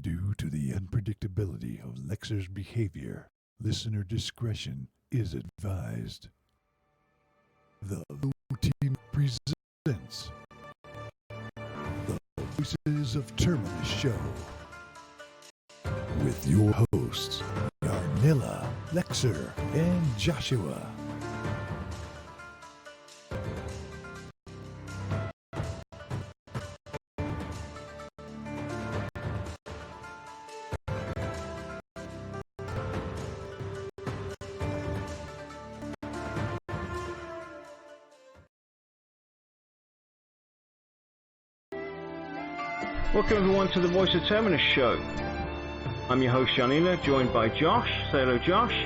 Due to the unpredictability of Lexer's behavior, listener discretion is advised. The Blue Team presents the Voices of Terminus show with your hosts, Yarnilla, Lexer, and Joshua. Welcome everyone to the Voice of Terminus show. I'm your host Janina, joined by Josh. Say hello, Josh.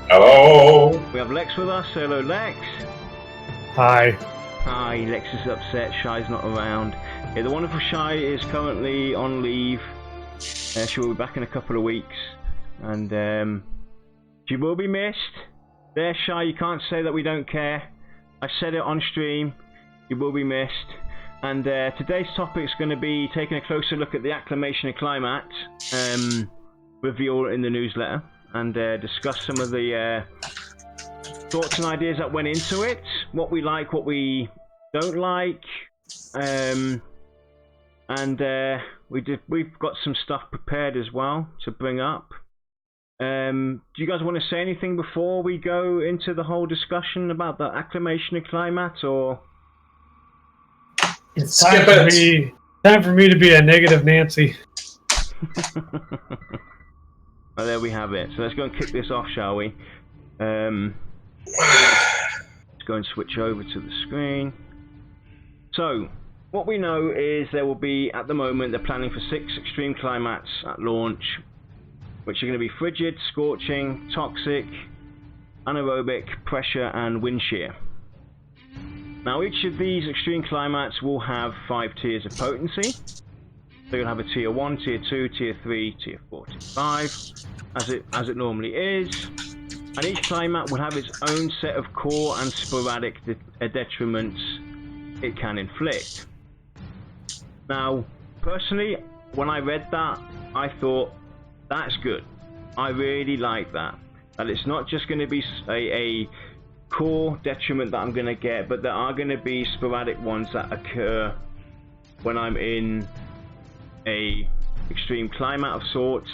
Hello. We have Lex with us. Say hello, Lex. Hi. Hi, Lex is upset. Shy's not around. Yeah, the wonderful Shy is currently on leave. She will be back in a couple of weeks. And she will be missed. There, Shy, you can't say that we don't care. I said it on stream. You will be missed. And today's topic is going to be taking a closer look at the Acclamation and Climax reveal in the newsletter, and discuss some of the thoughts and ideas that went into it, what we like, what we don't like, and we've got some stuff prepared as well to bring up. Do you guys want to say anything before we go into the whole discussion about the Acclamation and Climax, or? It's time for me to be a negative Nancy. Oh, there we have it. So let's go and kick this off, shall we? Let's go and switch over to the screen. So, what we know is there will be, at the moment, they're planning for 6 extreme climates at launch, which are going to be Frigid, Scorching, Toxic, Anaerobic, Pressure, and Wind Shear. Now, each of these extreme climates will have 5 tiers of potency. So you'll have a tier 1, tier 2, tier 3, tier 4, tier 5, as it normally is. And each climat will have its own set of core and sporadic detriments it can inflict. Now, personally, when I read that, I thought, that's good. I really like that. That it's not just going to be a core detriment that I'm going to get, but there are going to be sporadic ones that occur when I'm in a extreme climate of sorts,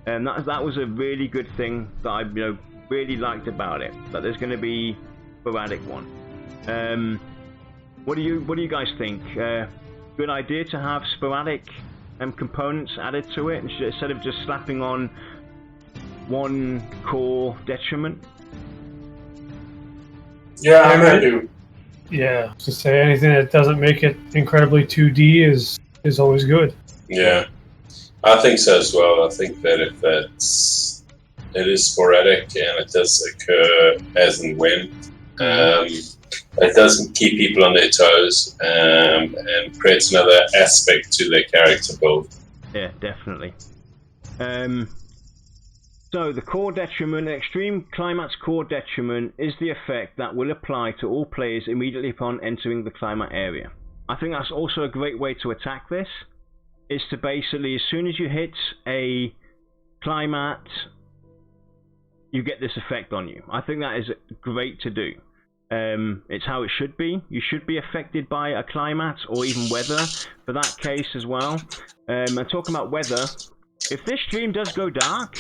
and that was a really good thing that I really liked about it, that there's going to be sporadic one. What do you guys think? Good idea to have sporadic components added to it instead of just slapping on one core detriment? Yeah, I'm happy. Yeah, to say anything that doesn't make it incredibly 2D is always good. Yeah, I think so as well. I think that if it is sporadic and it does occur as and when, it doesn't keep people on their toes and creates another aspect to their character build. Yeah, definitely. So the core detriment, extreme climax core detriment, is the effect that will apply to all players immediately upon entering the climate area. I think that's also a great way to attack this, is to basically, as soon as you hit a climate, you get this effect on you. I think that is great to do. It's how it should be. You should be affected by a climate, or even weather for that case as well. And talking about weather, if this stream does go dark,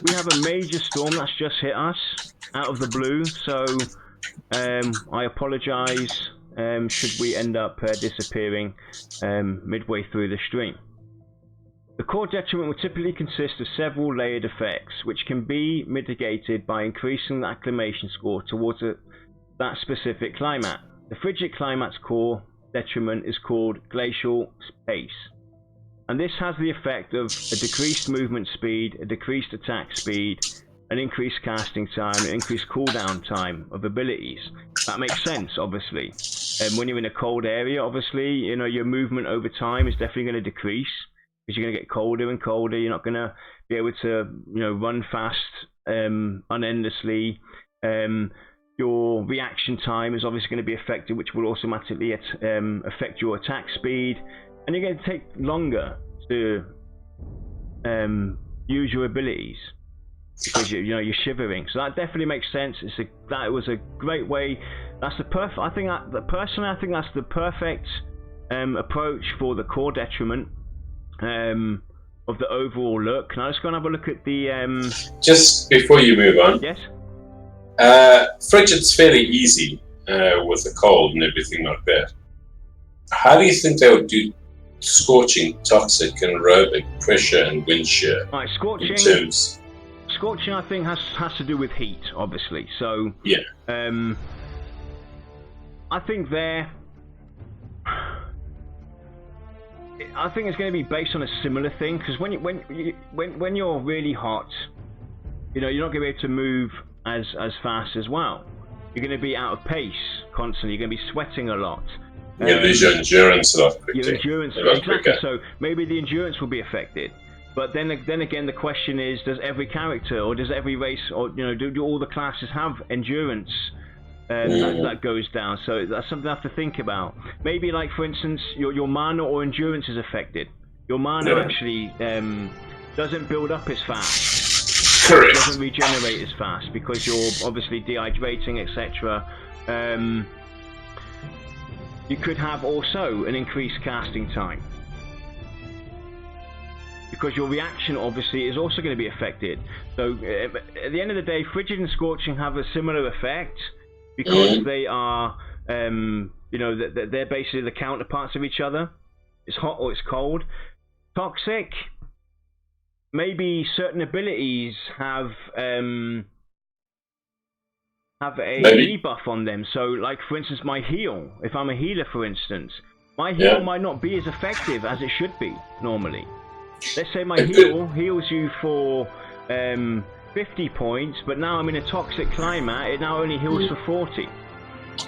we have a major storm that's just hit us out of the blue, so I apologise should we end up disappearing midway through the stream. The core detriment will typically consist of several layered effects, which can be mitigated by increasing the acclimation score towards that specific climate. The Frigid climate's core detriment is called glacial pace. And this has the effect of a decreased movement speed, a decreased attack speed, an increased casting time, an increased cooldown time of abilities. That makes sense, obviously. And when you're in a cold area, obviously, your movement over time is definitely going to decrease, because you're going to get colder and colder. You're not going to be able to, run fast unendlessly. Your reaction time is obviously going to be affected, which will automatically affect your attack speed. And you're going to take longer to use your abilities because you're shivering. So that definitely makes sense. That was a great way. That's the perfect. I think that's the perfect approach for the core detriment of the overall look. Now let's go and have a look at the. Just before you move on. Yes. Frigid's fairly easy with the cold and everything like that. How do you think they would do scorching, toxic, anaerobic, pressure, and wind shear? Right, scorching. Scorching, I think, has to do with heat, obviously. So yeah. I think it's going to be based on a similar thing, because when you're really hot, you're not going to be able to move as fast as well. You're going to be out of pace constantly. You're going to be sweating a lot. You lose your endurance a lot quicker. Your endurance, exactly. So maybe the endurance will be affected. But then again, the question is: does every character, or does every race, or do all the classes have endurance that goes down? So that's something I have to think about. Maybe, like for instance, your mana or endurance is affected. Your mana actually doesn't build up as fast. Correct. It doesn't regenerate as fast because you're obviously dehydrating, etc. You could have also an increased casting time, because your reaction obviously is also going to be affected. So at the end of the day, Frigid and Scorching have a similar effect because they are, they're basically the counterparts of each other. It's hot or it's cold. Toxic, maybe certain abilities have a debuff on them. So like for instance my heal, if I'm a healer for instance, my heal might not be as effective as it should be normally. Let's say my heal heals you for 50 points, but now I'm in a toxic climate, it now only heals for 40.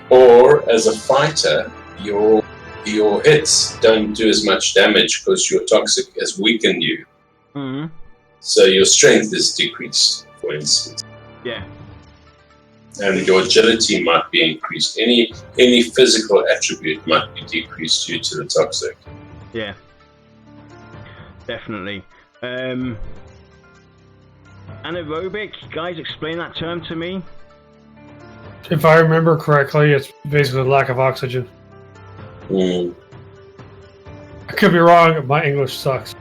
Or as a fighter, your hits don't do as much damage because your toxic has weakened you. Mm-hmm. So your strength is decreased, for instance. Yeah. And your agility might be increased. Any physical attribute might be decreased due to the toxic. Yeah. Definitely. Anaerobic, guys, explain that term to me. If I remember correctly, it's basically lack of oxygen. I could be wrong. My English sucks.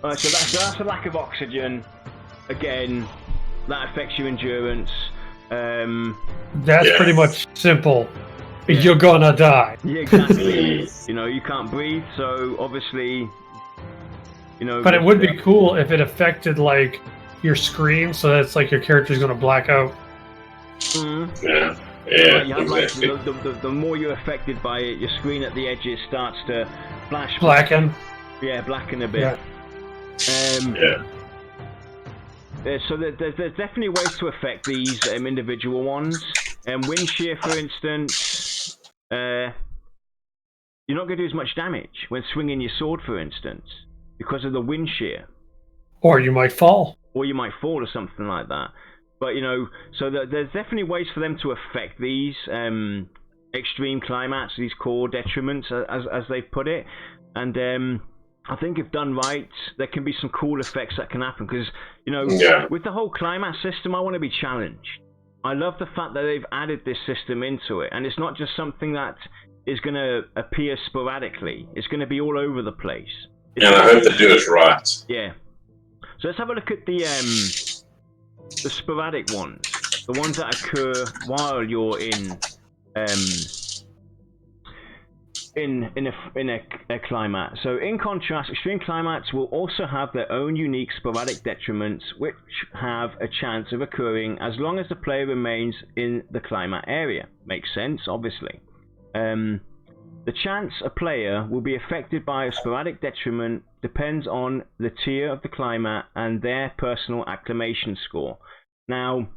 So that's a lack of oxygen. Again, that affects your endurance. That's pretty much simple. Yeah. You're gonna die. Yeah, exactly. You can't breathe, so obviously, But it would be cool if it affected like your screen, so that's like your character's gonna black out. Mm-hmm. Yeah, you have, exactly. Like, the more you're affected by it, your screen at the edges starts to blacken. Yeah, blacken a bit. Yeah. So there's definitely ways to affect these individual ones. Wind shear, for instance, you're not going to do as much damage when swinging your sword, for instance, because of the wind shear. Or you might fall. Or something like that. But so there's definitely ways for them to affect these extreme climates, these core detriments, as they've put it. And I think if done right, there can be some cool effects that can happen. Because with the whole climate system, I want to be challenged. I love the fact that they've added this system into it, and it's not just something that is going to appear sporadically. It's going to be all over the place. And I hope they do it right. Yeah. So let's have a look at the sporadic ones, the ones that occur while you're in a climate. So in contrast, extreme climates will also have their own unique sporadic detriments, which have a chance of occurring as long as the player remains in the climate area. Makes sense, obviously. The chance a player will be affected by a sporadic detriment depends on the tier of the climate and their personal acclamation score. Now,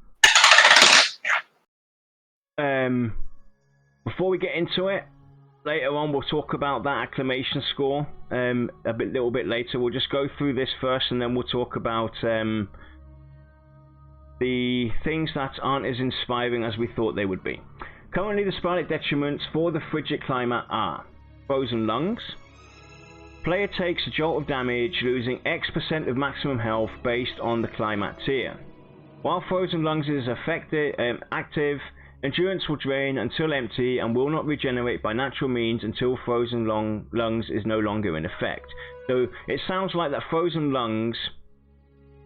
before we get into it, later on we'll talk about that acclamation score a little bit later. We'll just go through this first, and then we'll talk about the things that aren't as inspiring as we thought they would be. Currently, the sporadic detriments for the frigid climate are frozen lungs, Player takes a jolt of damage, losing X% of maximum health based on the climate tier. While Frozen Lungs is active, endurance will drain until empty and will not regenerate by natural means until Frozen Lungs is no longer in effect. So it sounds like that Frozen Lungs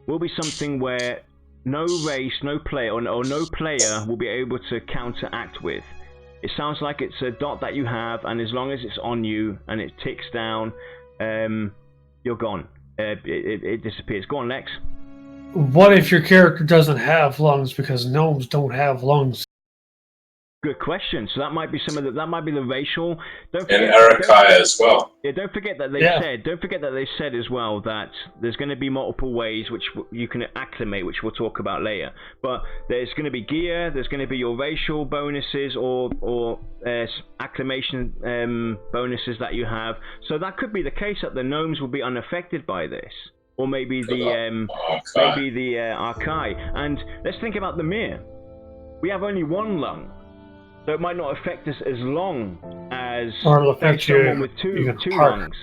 will be something where no race, no player, or no player will be able to counteract with. It sounds like it's a dot that you have, and as long as it's on you and it ticks down, you're gone. It disappears. Go on, Lex. What if your character doesn't have lungs because gnomes don't have lungs? Good question. So that might be that might be the racial. And Arakai as well. Yeah, don't forget that they said. Don't forget that they said as well that there's going to be multiple ways which you can acclimate, which we'll talk about later. But there's going to be gear. There's going to be your racial bonuses or acclimation bonuses that you have. So that could be the case that the gnomes will be unaffected by this, or maybe the Arkai. And let's think about the Mir. We have only one lung. So it might not affect us as long as someone with two lungs.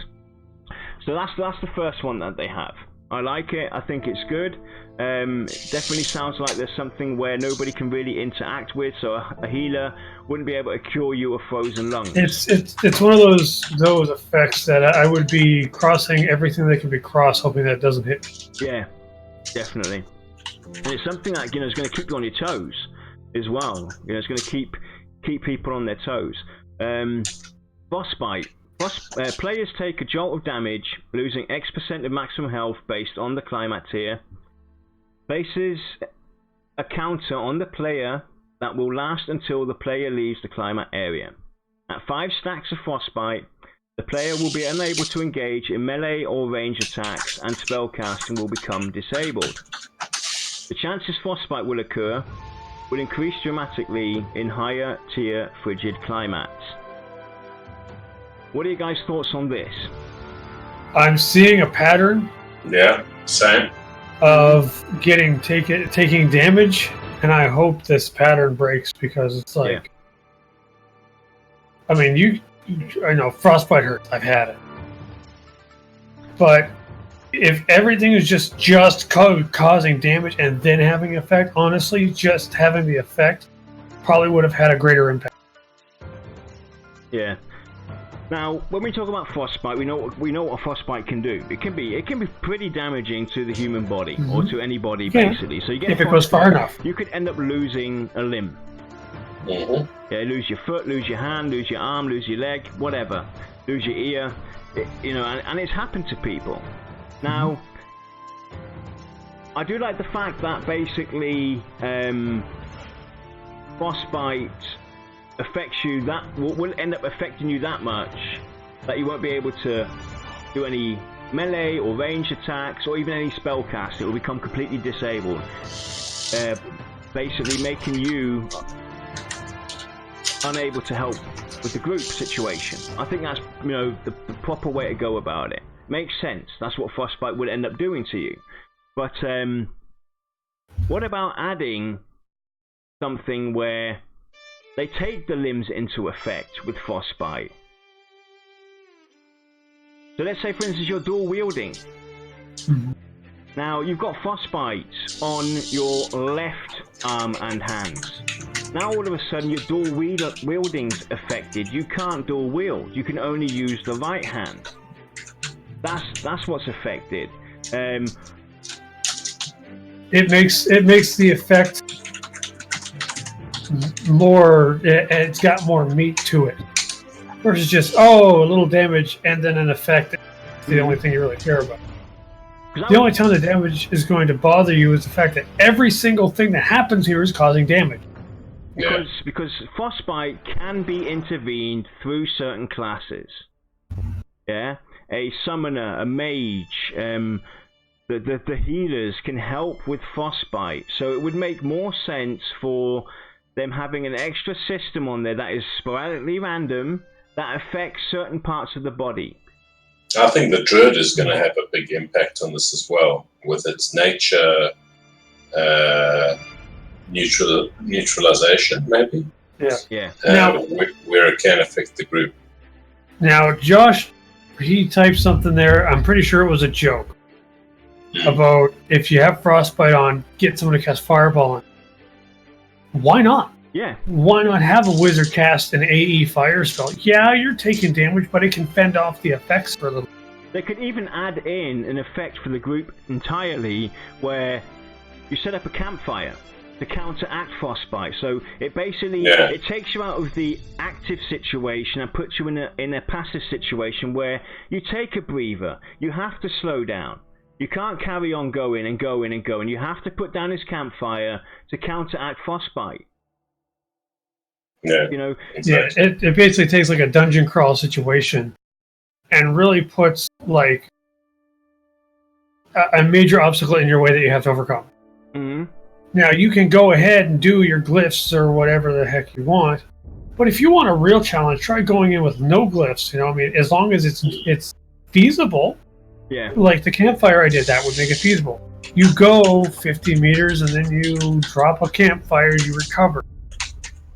So that's the first one that they have. I like it. I think it's good. It definitely sounds like there's something where nobody can really interact with. So a healer wouldn't be able to cure you of frozen lungs. It's one of those effects that I would be crossing everything that can be crossed, hoping that it doesn't hit me. Yeah, definitely. And it's something that is going to keep you on your toes as well. It's going to keep people on their toes. Frostbite. Players take a jolt of damage, losing X% of maximum health based on the climate tier. Places a counter on the player that will last until the player leaves the climate area. At 5 stacks of Frostbite, the player will be unable to engage in melee or range attacks, and spellcasting will become disabled. The chances Frostbite will occur will increase dramatically in higher tier frigid climates. What are you guys' thoughts on this? I'm seeing a pattern. Yeah, same. Of taking damage, and I hope this pattern breaks, because it's like, I mean, I know frostbite hurts. I've had it, but if everything is just causing damage and then having effect, honestly, just having the effect probably would have had a greater impact. Yeah. Now, when we talk about frostbite, we know what a frostbite can do. It can be pretty damaging to the human body, or to anybody, basically. So you get if it goes far enough, you could end up losing a limb. Mm-hmm. Yeah, lose your foot, lose your hand, lose your arm, lose your leg, whatever, lose your ear. And it's happened to people. Now, I do like the fact that basically frostbite affects you will end up affecting you that much that you won't be able to do any melee or range attacks or even any spell cast. It will become completely disabled, basically making you unable to help with the group situation. I think that's the proper way to go about it. Makes sense. That's what frostbite would end up doing to you. But what about adding something where they take the limbs into effect with frostbite? So let's say, for instance, you're dual wielding. Now you've got frostbite on your left arm and hands. Now all of a sudden your dual wielding's affected. You can't dual wield. You can only use the right hand. That's what's affected. It makes the effect more. It's got more meat to it versus just a little damage and then an effect. The only thing you really care about. The only time the damage is going to bother you is the fact that every single thing that happens here is causing damage. Because frostbite can be intervened through certain classes. Yeah. A summoner, a mage, the healers can help with frostbite. So it would make more sense for them having an extra system on there that is sporadically random, that affects certain parts of the body. I think the Druid is going to have a big impact on this as well, with its nature neutralization, maybe? Yeah. Now, where it can affect the group. Now, Josh, he typed something there. I'm pretty sure it was a joke about if you have frostbite on, get someone to cast fireball on. Why not? Yeah. Why not have a wizard cast an AE fire spell? Yeah, you're taking damage, but it can fend off the effects for a little. They could even add in an effect for the group entirely where you set up a campfire to counteract frostbite. So it basically it takes you out of the active situation and puts you in a passive situation where you take a breather. You have to slow down. You can't carry on going and going and going. You have to put down this campfire to counteract frostbite. Yeah. You know. Exactly. Yeah. It basically takes like a dungeon crawl situation and really puts like a major obstacle in your way that you have to overcome. Mm-hmm. Now you can go ahead and do your glyphs or whatever the heck you want, but if you want a real challenge, try going in with no glyphs. You know, I mean, as long as it's feasible. Yeah. Like the campfire I did, that would make it feasible. You go 50 meters and then you drop a campfire. You recover.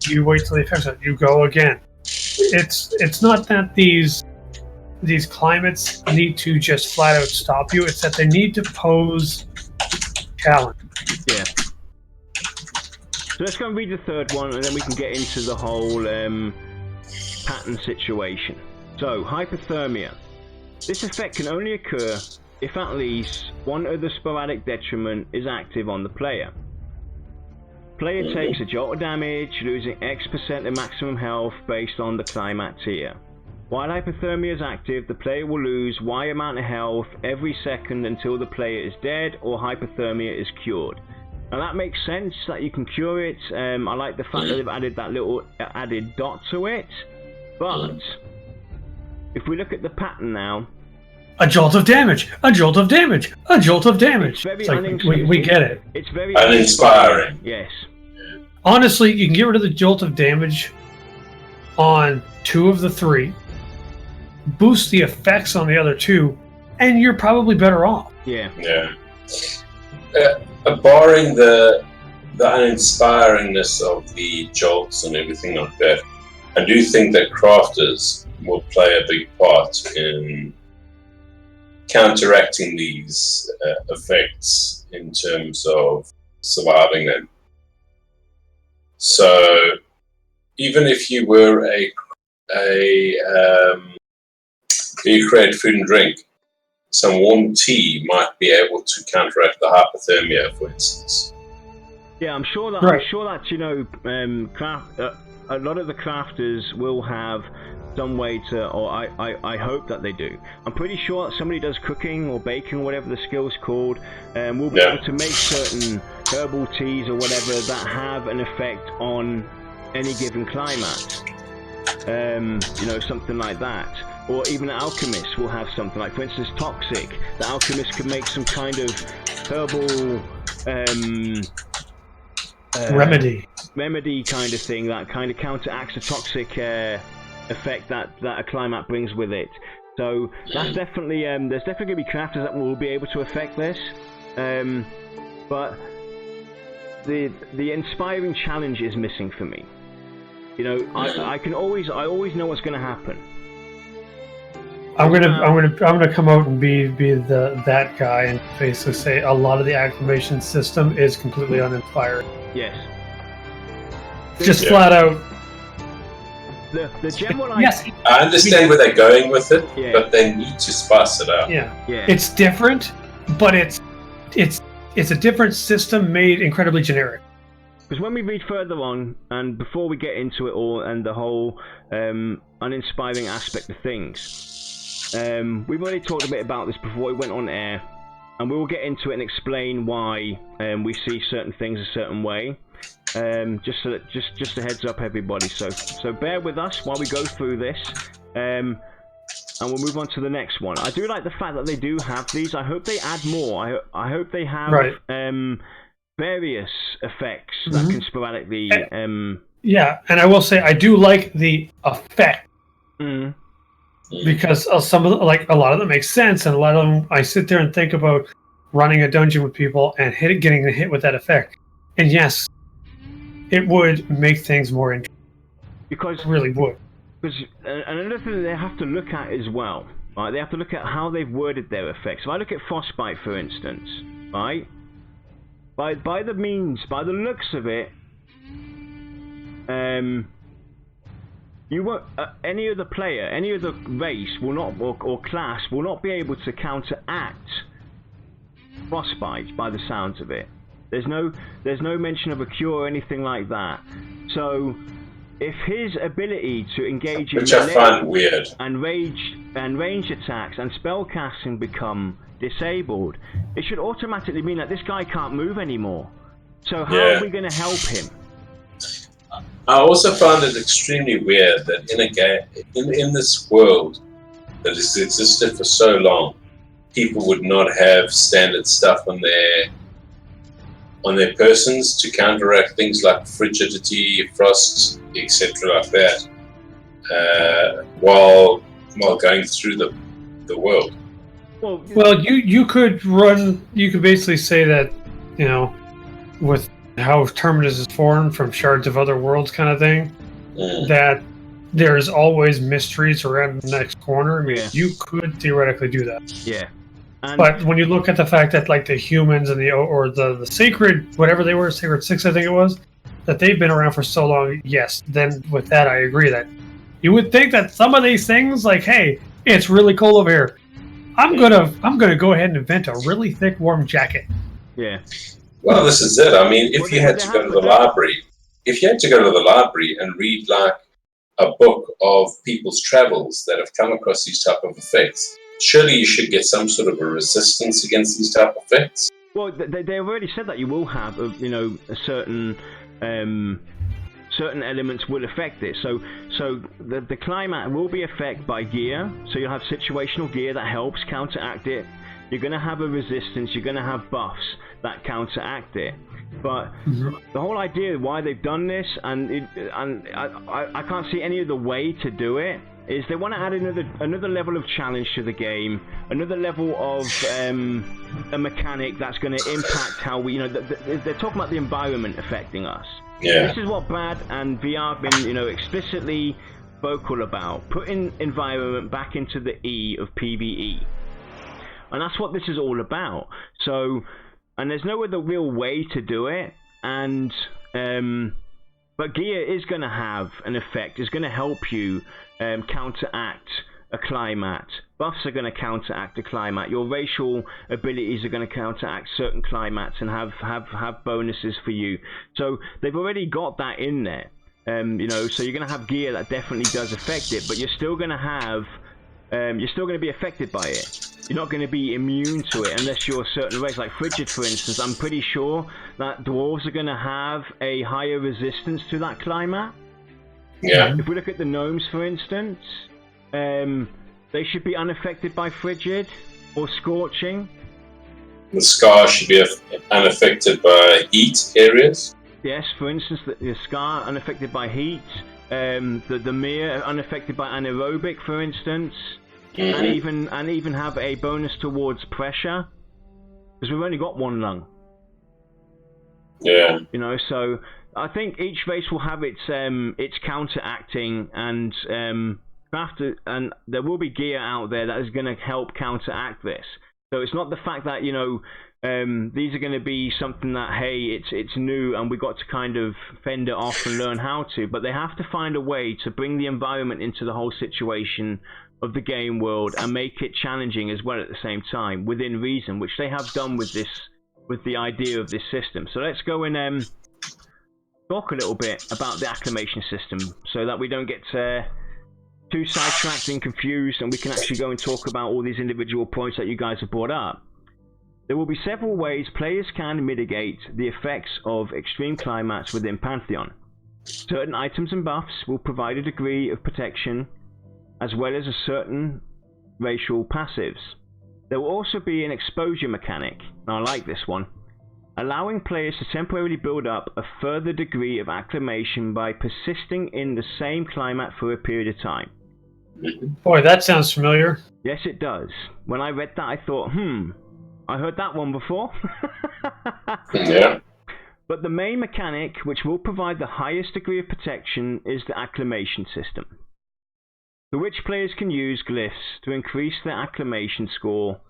You wait till the effects out. You go again. It's not that these climates need to just flat out stop you. It's that they need to pose challenge. Yeah. So let's go and read the third one, and then we can get into the whole pattern situation. So, hypothermia. This effect can only occur if at least one of the sporadic detriment is active on the player. Player takes a jolt of damage, losing X% of maximum health based on the climate tier. While hypothermia is active, the player will lose Y amount of health every second until the player is dead or hypothermia is cured. Now that makes sense that you can cure it. I like the fact that they've added that little added dot to it. But if we look at the pattern now, a jolt of damage, a jolt of damage, a jolt of damage. It's like, we get it. It's very uninspiring. Yes. Honestly, you can get rid of the jolt of damage on 2 of the 3, boost the effects on the other 2, and you're probably better off. Yeah. Yeah. Barring the uninspiringness of the jolts and everything like that, I do think that crafters will play a big part in counteracting these effects in terms of surviving them. So even if you were you create food and drink, some warm tea might be able to counteract the hypothermia, for instance. Yeah, I'm sure that you know, a lot of the crafters will have some way to, or I hope that they do. I'm pretty sure that somebody does cooking or baking or whatever the skill's called, will be able to make certain herbal teas or whatever that have an effect on any given climate. You know, something like that. Or even an alchemist will have something like, for instance, toxic. The alchemist could make some kind of herbal remedy kind of thing that kind of counteracts a toxic effect that a climate brings with it. So that's definitely there's definitely going to be crafters that will be able to affect this, but the inspiring challenge is missing for me. You know, I always know what's going to happen. I'm gonna come out and be that guy and basically say a lot of the acclamation system is completely uninspired. Yes. Just flat out. The general yes. I understand where they're going with it, but they need to spice it up. Yeah. It's different, but it's a different system made incredibly generic. Because when we read further on, and before we get into it all and the whole uninspiring aspect of things, we've already talked a bit about this before we went on air, and we will get into it and explain why we see certain things a certain way. Just a heads up, everybody. So bear with us while we go through this, and we'll move on to the next one. I do like the fact that they do have these. I hope they add more. I hope they have various effects that can sporadically. Yeah, and I will say I do like the effect. Because some of a lot of them make sense, and a lot of them I sit there and think about running a dungeon with people and getting hit with that effect. And yes, it would make things more interesting. Because it really would. Because another thing they have to look at as well Right? They have to look at how they've worded their effects. If I look at Frostbite, for instance, right? By the looks of it, you won't, any other player, any other race will not, or class will not be able to counteract Frostbite by the sounds of it. There's no mention of a cure or anything like that. So if his ability to engage in melee and range attacks and spellcasting become disabled, it should automatically mean that this guy can't move anymore. So how are we going to help him? I also found it extremely weird that in a game, in this world that has existed for so long, people would not have standard stuff on their persons to counteract things like frigidity, frost, etc. like that, while going through the world. Well, you could basically say that, you know, with how Terminus is formed from shards of other worlds kind of thing, that there's always mysteries around the next corner. I mean, you could theoretically do that. Yeah. But when you look at the fact that, like, the humans and the sacred, whatever they were, Sacred Six, I think it was, that they've been around for so long, yes, then with that I agree that you would think that some of these things, like, hey, it's really cold over here, I'm gonna go ahead and invent a really thick warm jacket. Yeah. Well, this is it. I mean, if you had to go to the library and read, like, a book of people's travels that have come across these type of effects, surely you should get some sort of a resistance against these type of effects. Well, they already said that you will have, you know, a certain elements will affect this. So the climate will be affected by gear. So you'll have situational gear that helps counteract it. You're going to have a resistance. You're going to have buffs that counteract it. But the whole idea why they've done this, and I can't see any other way to do it, is they want to add another level of challenge to the game, another level of a mechanic that's going to impact how we, you know, they're talking about the environment affecting us. Yeah. This is what Brad and VR have been, you know, explicitly vocal about, putting environment back into the E of PvE. And that's what this is all about. So, and there's no other real way to do it, and but gear is going to have an effect. It's going to help you counteract a climate. Buffs are going to counteract a climate. Your racial abilities are going to counteract certain climates and have bonuses for you. So they've already got that in there. You know, so you're going to have gear that definitely does affect it, but you're still going to have, you're still going to be affected by it. You're not going to be immune to it unless you're a certain race, like Frigid, for instance. I'm pretty sure that dwarves are going to have a higher resistance to that climate. Yeah. If we look at the gnomes, for instance, they should be unaffected by Frigid or Scorching. The Scar should be unaffected by heat areas. Yes, for instance, the Scar unaffected by heat. The Mere unaffected by anaerobic, for instance. And even have a bonus towards pressure, because we've only got one lung. Yeah. You know, so I think each race will have its counteracting, and and there will be gear out there that is going to help counteract this. So it's not the fact that, you know, these are going to be something that, hey, it's new and we got to kind of fend it off and learn how to, but they have to find a way to bring the environment into the whole situation of the game world and make it challenging as well at the same time, within reason, which they have done with the idea of this system. So let's go and talk a little bit about the acclamation system, so that we don't get too sidetracked and confused, and we can actually go and talk about all these individual points that you guys have brought up. There will be several ways players can mitigate the effects of extreme climates within Pantheon. Certain items and buffs will provide a degree of protection, as well as a certain racial passives. There will also be an exposure mechanic, and I like this one, allowing players to temporarily build up a further degree of acclamation by persisting in the same climate for a period of time. Boy, that sounds familiar. Yes, it does. When I read that, I thought, I heard that one before. Yeah. But the main mechanic, which will provide the highest degree of protection, is the acclamation system. for which players can use glyphs to increase their acclamation score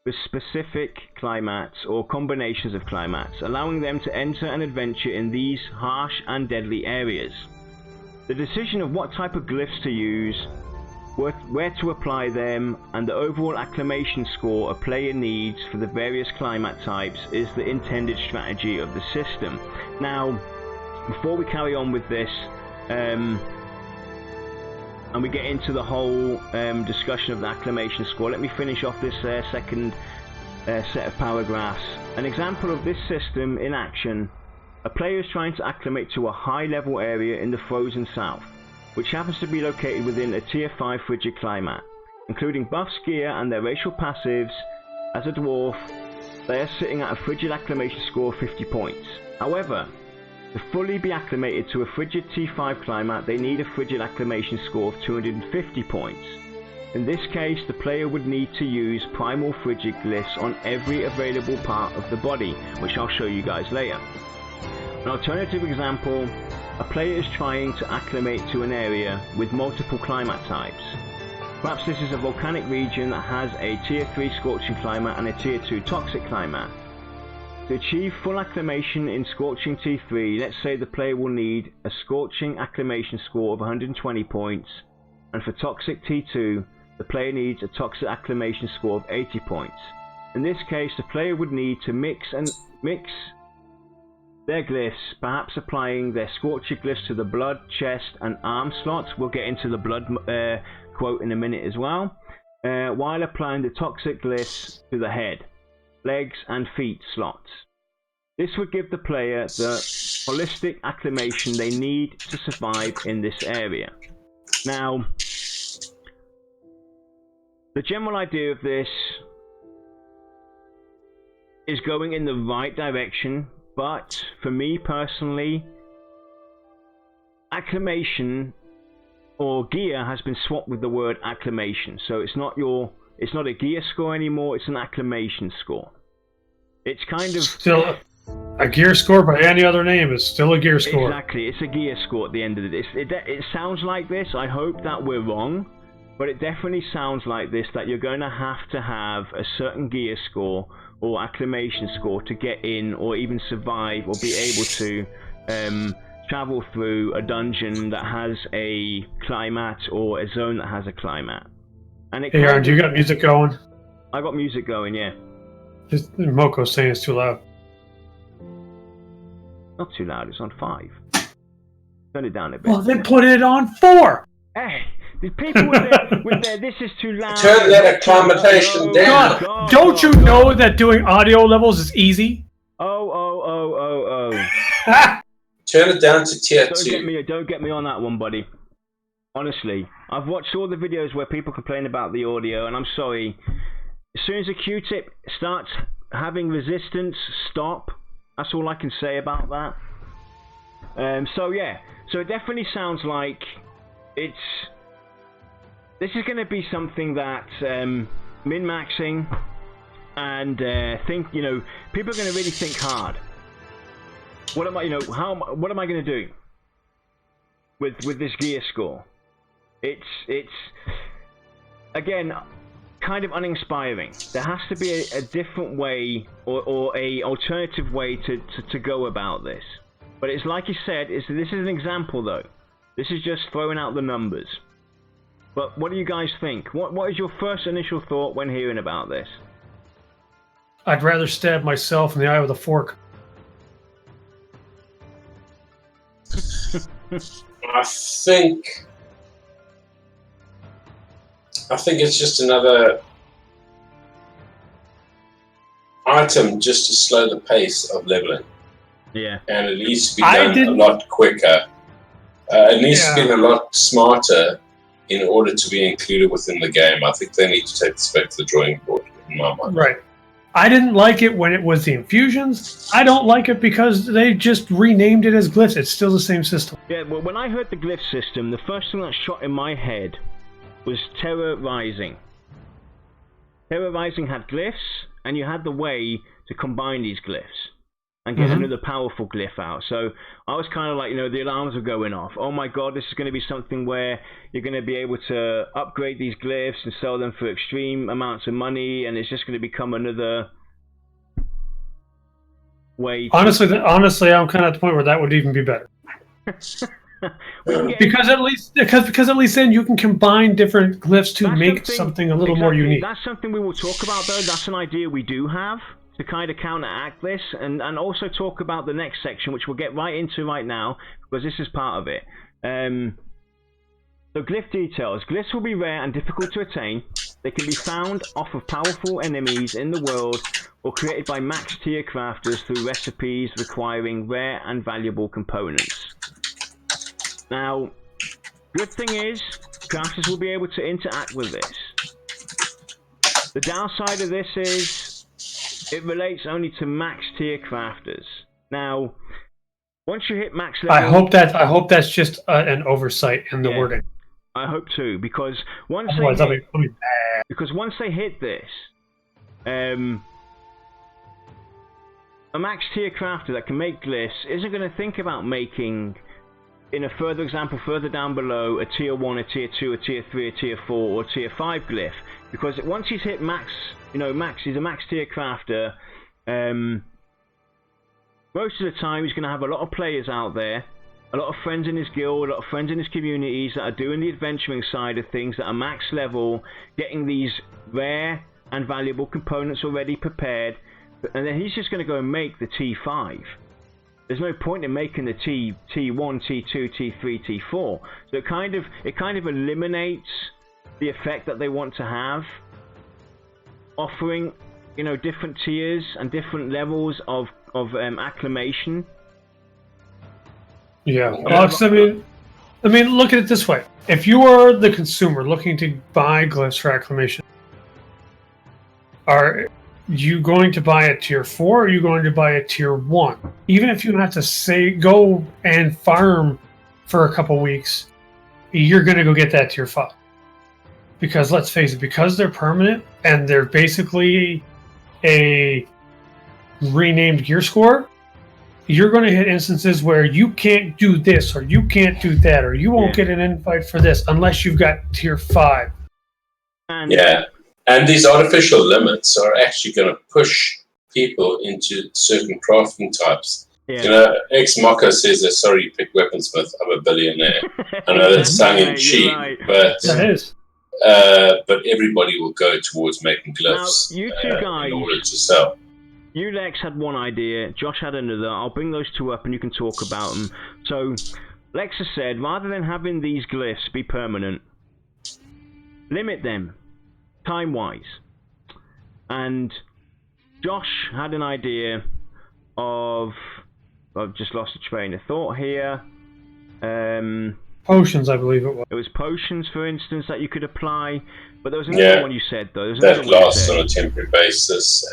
with specific climats or combinations of climats, allowing them to enter an adventure in these harsh and deadly areas. The decision of what type of glyphs to use, where to apply them, and the overall acclamation score a player needs for the various climat types is the intended strategy of the system. Now, before we carry on with this, and we get into the whole discussion of the acclamation score, let me finish off this second set of paragraphs. An example of this system in action: a player is trying to acclimate to a high level area in the frozen south, which happens to be located within a tier 5 frigid climate, including buffs, gear and their racial passives. As a dwarf, they are sitting at a frigid acclamation score of 50 points. However, to fully be acclimated to a frigid T5 climate, they need a frigid acclamation score of 250 points. In this case, the player would need to use primal frigid glyphs on every available part of the body, which I'll show you guys later. An alternative example: a player is trying to acclimate to an area with multiple climate types. Perhaps this is a volcanic region that has a tier 3 scorching climate and a tier 2 toxic climate. To achieve full acclimation in Scorching T3, let's say the player will need a Scorching acclamation score of 120 points, and for Toxic T2, the player needs a Toxic acclamation score of 80 points. In this case, the player would need to mix their glyphs, perhaps applying their Scorching glyphs to the blood, chest and arm slots. We'll get into the blood quote in a minute as well, while applying the Toxic glyphs to the head, legs and feet slots. This would give the player the holistic acclamation they need to survive in this area. Now, the general idea of this is going in the right direction, but for me personally, acclamation or gear has been swapped with the word acclamation. So it's not a gear score anymore, it's an acclamation score. It's kind of still a gear score by any other name is still a gear score. Exactly, it's a gear score at the end of this. It sounds like this. I hope that we're wrong, but it definitely sounds like this, that you're going to have a certain gear score or acclamation score to get in or even survive or be able to travel through a dungeon that has a climate or a zone that has a climate. And hey Aaron, do you got music going? I got music going, yeah. Just Moko's saying it's too loud. Not too loud, it's on 5. Turn it down a bit. Well, then put it on 4! Hey, the people with their this is too loud. Turn that acclamation down. God, don't you know that doing audio levels is easy? Oh. Turn it down to tier 2. Don't get me on that one, buddy. Honestly, I've watched all the videos where people complain about the audio, and I'm sorry. As soon as a Q-tip starts having resistance, stop. That's all I can say about that. So yeah, so it definitely sounds like this is going to be something that min-maxing and people are going to really think hard. What am I going to do with this gear score? It's again kind of uninspiring. There has to be a different way or a alternative way to go about this. But it's like you said, this is an example though. This is just throwing out the numbers. But what do you guys think? What is your first initial thought when hearing about this? I'd rather stab myself in the eye with a fork. I think it's just another item just to slow the pace of leveling. Yeah. And it needs to be done a lot quicker. It needs to be a lot smarter in order to be included within the game. I think they need to take this back to the drawing board, in my mind. Right. I didn't like it when it was the infusions. I don't like it because they just renamed it as glyphs. It's still the same system. Yeah, well, when I heard the glyph system, the first thing that shot in my head was Terror Rising. Terror Rising had glyphs, and you had the way to combine these glyphs. and get another powerful glyph out. So I was kind of like, the alarms were going off. Oh my god, this is going to be something where you're going to be able to upgrade these glyphs and sell them for extreme amounts of money, and it's just going to become another way. Honestly, I'm kind of at the point where that would even be better. Because at least then you can combine different glyphs to make something a little more unique. That's something we will talk about, though. That's an idea we do have to kind of counteract this, and also talk about the next section, which we'll get right into right now, because this is part of it. So glyph details. Glyphs will be rare and difficult to attain. They can be found off of powerful enemies in the world, or created by max tier crafters through recipes requiring rare and valuable components. Now, good thing is, crafters will be able to interact with this. The downside of this is, it relates only to max tier crafters. Now, once you hit max level... I hope that's just an oversight in the wording. I hope too, because once once they hit this, a max tier crafter that can make glyphs isn't going to think about making, in a further example further down below, a tier 1, a tier 2, a tier 3, a tier 4, or a tier 5 glyph. Because once he's hit max, he's a max tier crafter, most of the time he's going to have a lot of players out there, a lot of friends in his guild, a lot of friends in his communities that are doing the adventuring side of things, that are max level, getting these rare and valuable components already prepared, and then he's just going to go and make the T5. There's no point in making the T1, T2, T3, T4. So it kind of eliminates the effect that they want to have, offering different tiers and different levels of acclamation. Yeah, I mean, look at it this way: if you are the consumer looking to buy glyphs for acclamation, are you going to buy a tier 4 or are you going to buy a tier 1? Even if you have to go and farm for a couple weeks, you're going to go get that tier 5. Because let's face it, because they're permanent and they're basically a renamed gear score, you're going to hit instances where you can't do this or you can't do that, or you won't get an invite for this unless you've got tier 5. And these artificial limits are actually going to push people into certain crafting types. Yeah. Ex Maka says that, sorry, you pick weaponsmith, I'm a billionaire. I know that's tongue in cheek, but that is. But everybody will go towards making glyphs now, you two guys, in order to sell. You, Lex, had one idea, Josh had another. I'll bring those two up and you can talk about them. So, Lex has said, rather than having these glyphs be permanent, limit them, time-wise. And Josh had an idea of... I've just lost a train of thought here. Potions, I believe it was. It was potions, for instance, that you could apply. But there was another one you said, though. That lasts on a temporary basis.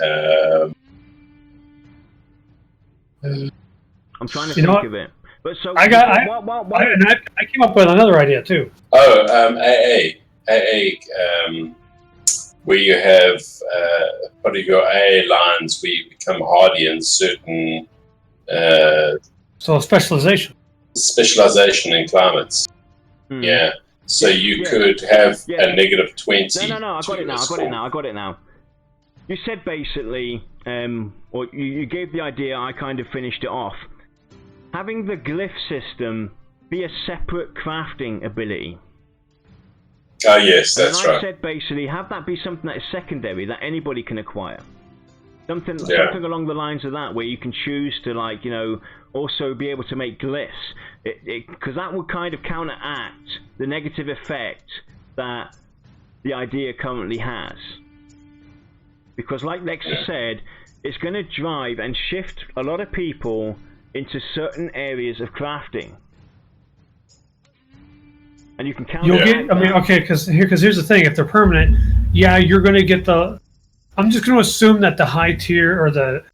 I'm trying to think of it. But so I came up with another idea too. AA, where you have part of your AA lines where you become hardy in certain. So specialization in climates. Yeah. So you could have a negative 20. No, I got it now. You said basically, or you gave the idea, I kind of finished it off. Having the glyph system be a separate crafting ability. Oh, yes, that's right. I said basically, have that be something that is secondary, that anybody can acquire. Something along the lines of that, where you can choose to, also be able to make glyphs. Because that would kind of counteract the negative effect that the idea currently has. Because like Lexa said, it's going to drive and shift a lot of people into certain areas of crafting. And you can counteract because here's the thing: if they're permanent, you're going to get the. I'm just going to assume that the high tier or the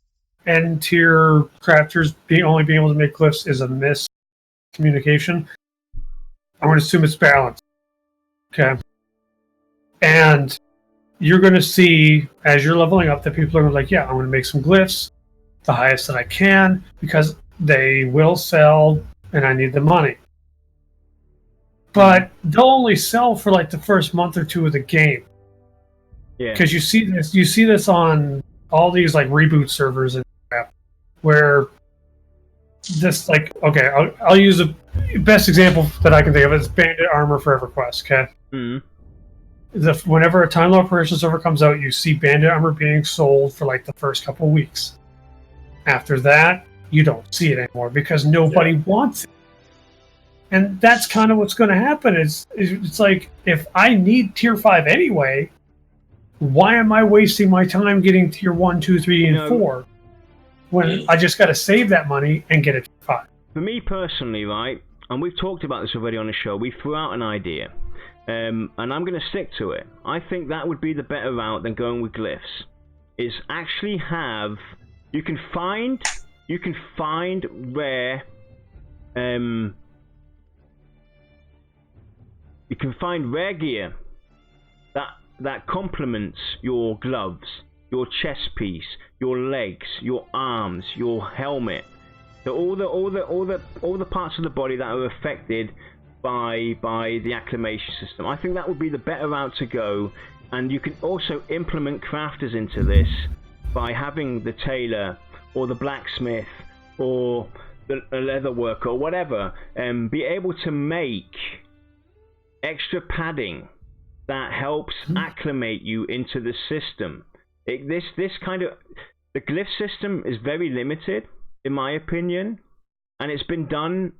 end tier crafters only being able to make glyphs is a miscommunication. I'm going to assume it's balanced. Okay. And you're going to see, as you're leveling up, that people are going to be like, I'm going to make some glyphs. the highest that I can because they will sell and I need the money. But they'll only sell for like the first month or two of the game. Yeah. Because you see this on all these like reboot servers and crap, where this like I'll use the best example that I can think of is Bandit Armor for EverQuest. Okay. Mm-hmm. Whenever a Time Law Operations server comes out, you see Bandit Armor being sold for like the first couple of weeks. After that, you don't see it anymore because nobody wants it. And that's kind of what's going to happen. It's like, if I need Tier 5 anyway, why am I wasting my time getting Tier 1, 2, 3, and 4 when I just got to save that money and get a Tier 5? For me personally, right, and we've talked about this already on the show, we threw out an idea, and I'm going to stick to it. I think that would be the better route than going with glyphs, is actually have... You can find rare... You can find rare gear that complements your gloves, your chest piece, your legs, your arms, your helmet. So all the parts of the body that are affected by the acclimation system. I think that would be the better route to go, and you can also implement crafters into this by having the tailor or the blacksmith or the leather worker or whatever, be able to make extra padding that helps acclimate you into the system. This kind of... The glyph system is very limited, in my opinion, and it's been done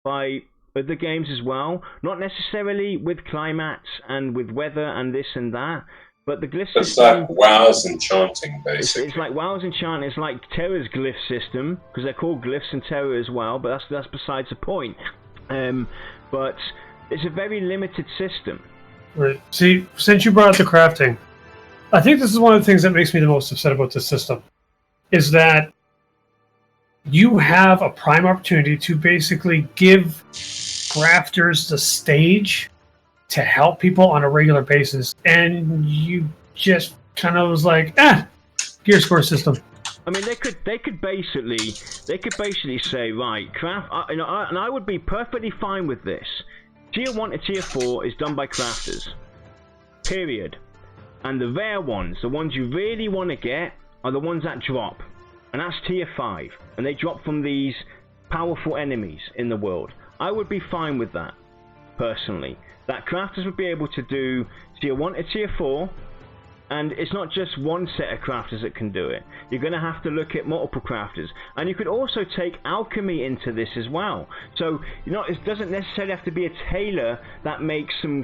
by other games as well. Not necessarily with climates and with weather and this and that, but the glyph system... It's like WoW's enchanting, basically. It's like WoW's enchanting. It's like Terra's glyph system, because they're called glyphs in Terra as well, but that's besides the point. But it's a very limited system. Right. See, since you brought up the crafting, I think this is one of the things that makes me the most upset about this system, is that you have a prime opportunity to basically give crafters the stage to help people on a regular basis, and you just kind of was like, gear score system. I mean, they could basically say, right, craft, and I would be perfectly fine with this. Tier 1 to Tier 4 is done by crafters. Period. And the rare ones, the ones you really want to get, are the ones that drop. And that's Tier 5. And they drop from these powerful enemies in the world. I would be fine with that, personally. That crafters would be able to do Tier 1 to Tier 4. And it's not just one set of crafters that can do it. You're going to have to look at multiple crafters. And you could also take alchemy into this as well. So, it doesn't necessarily have to be a tailor that makes some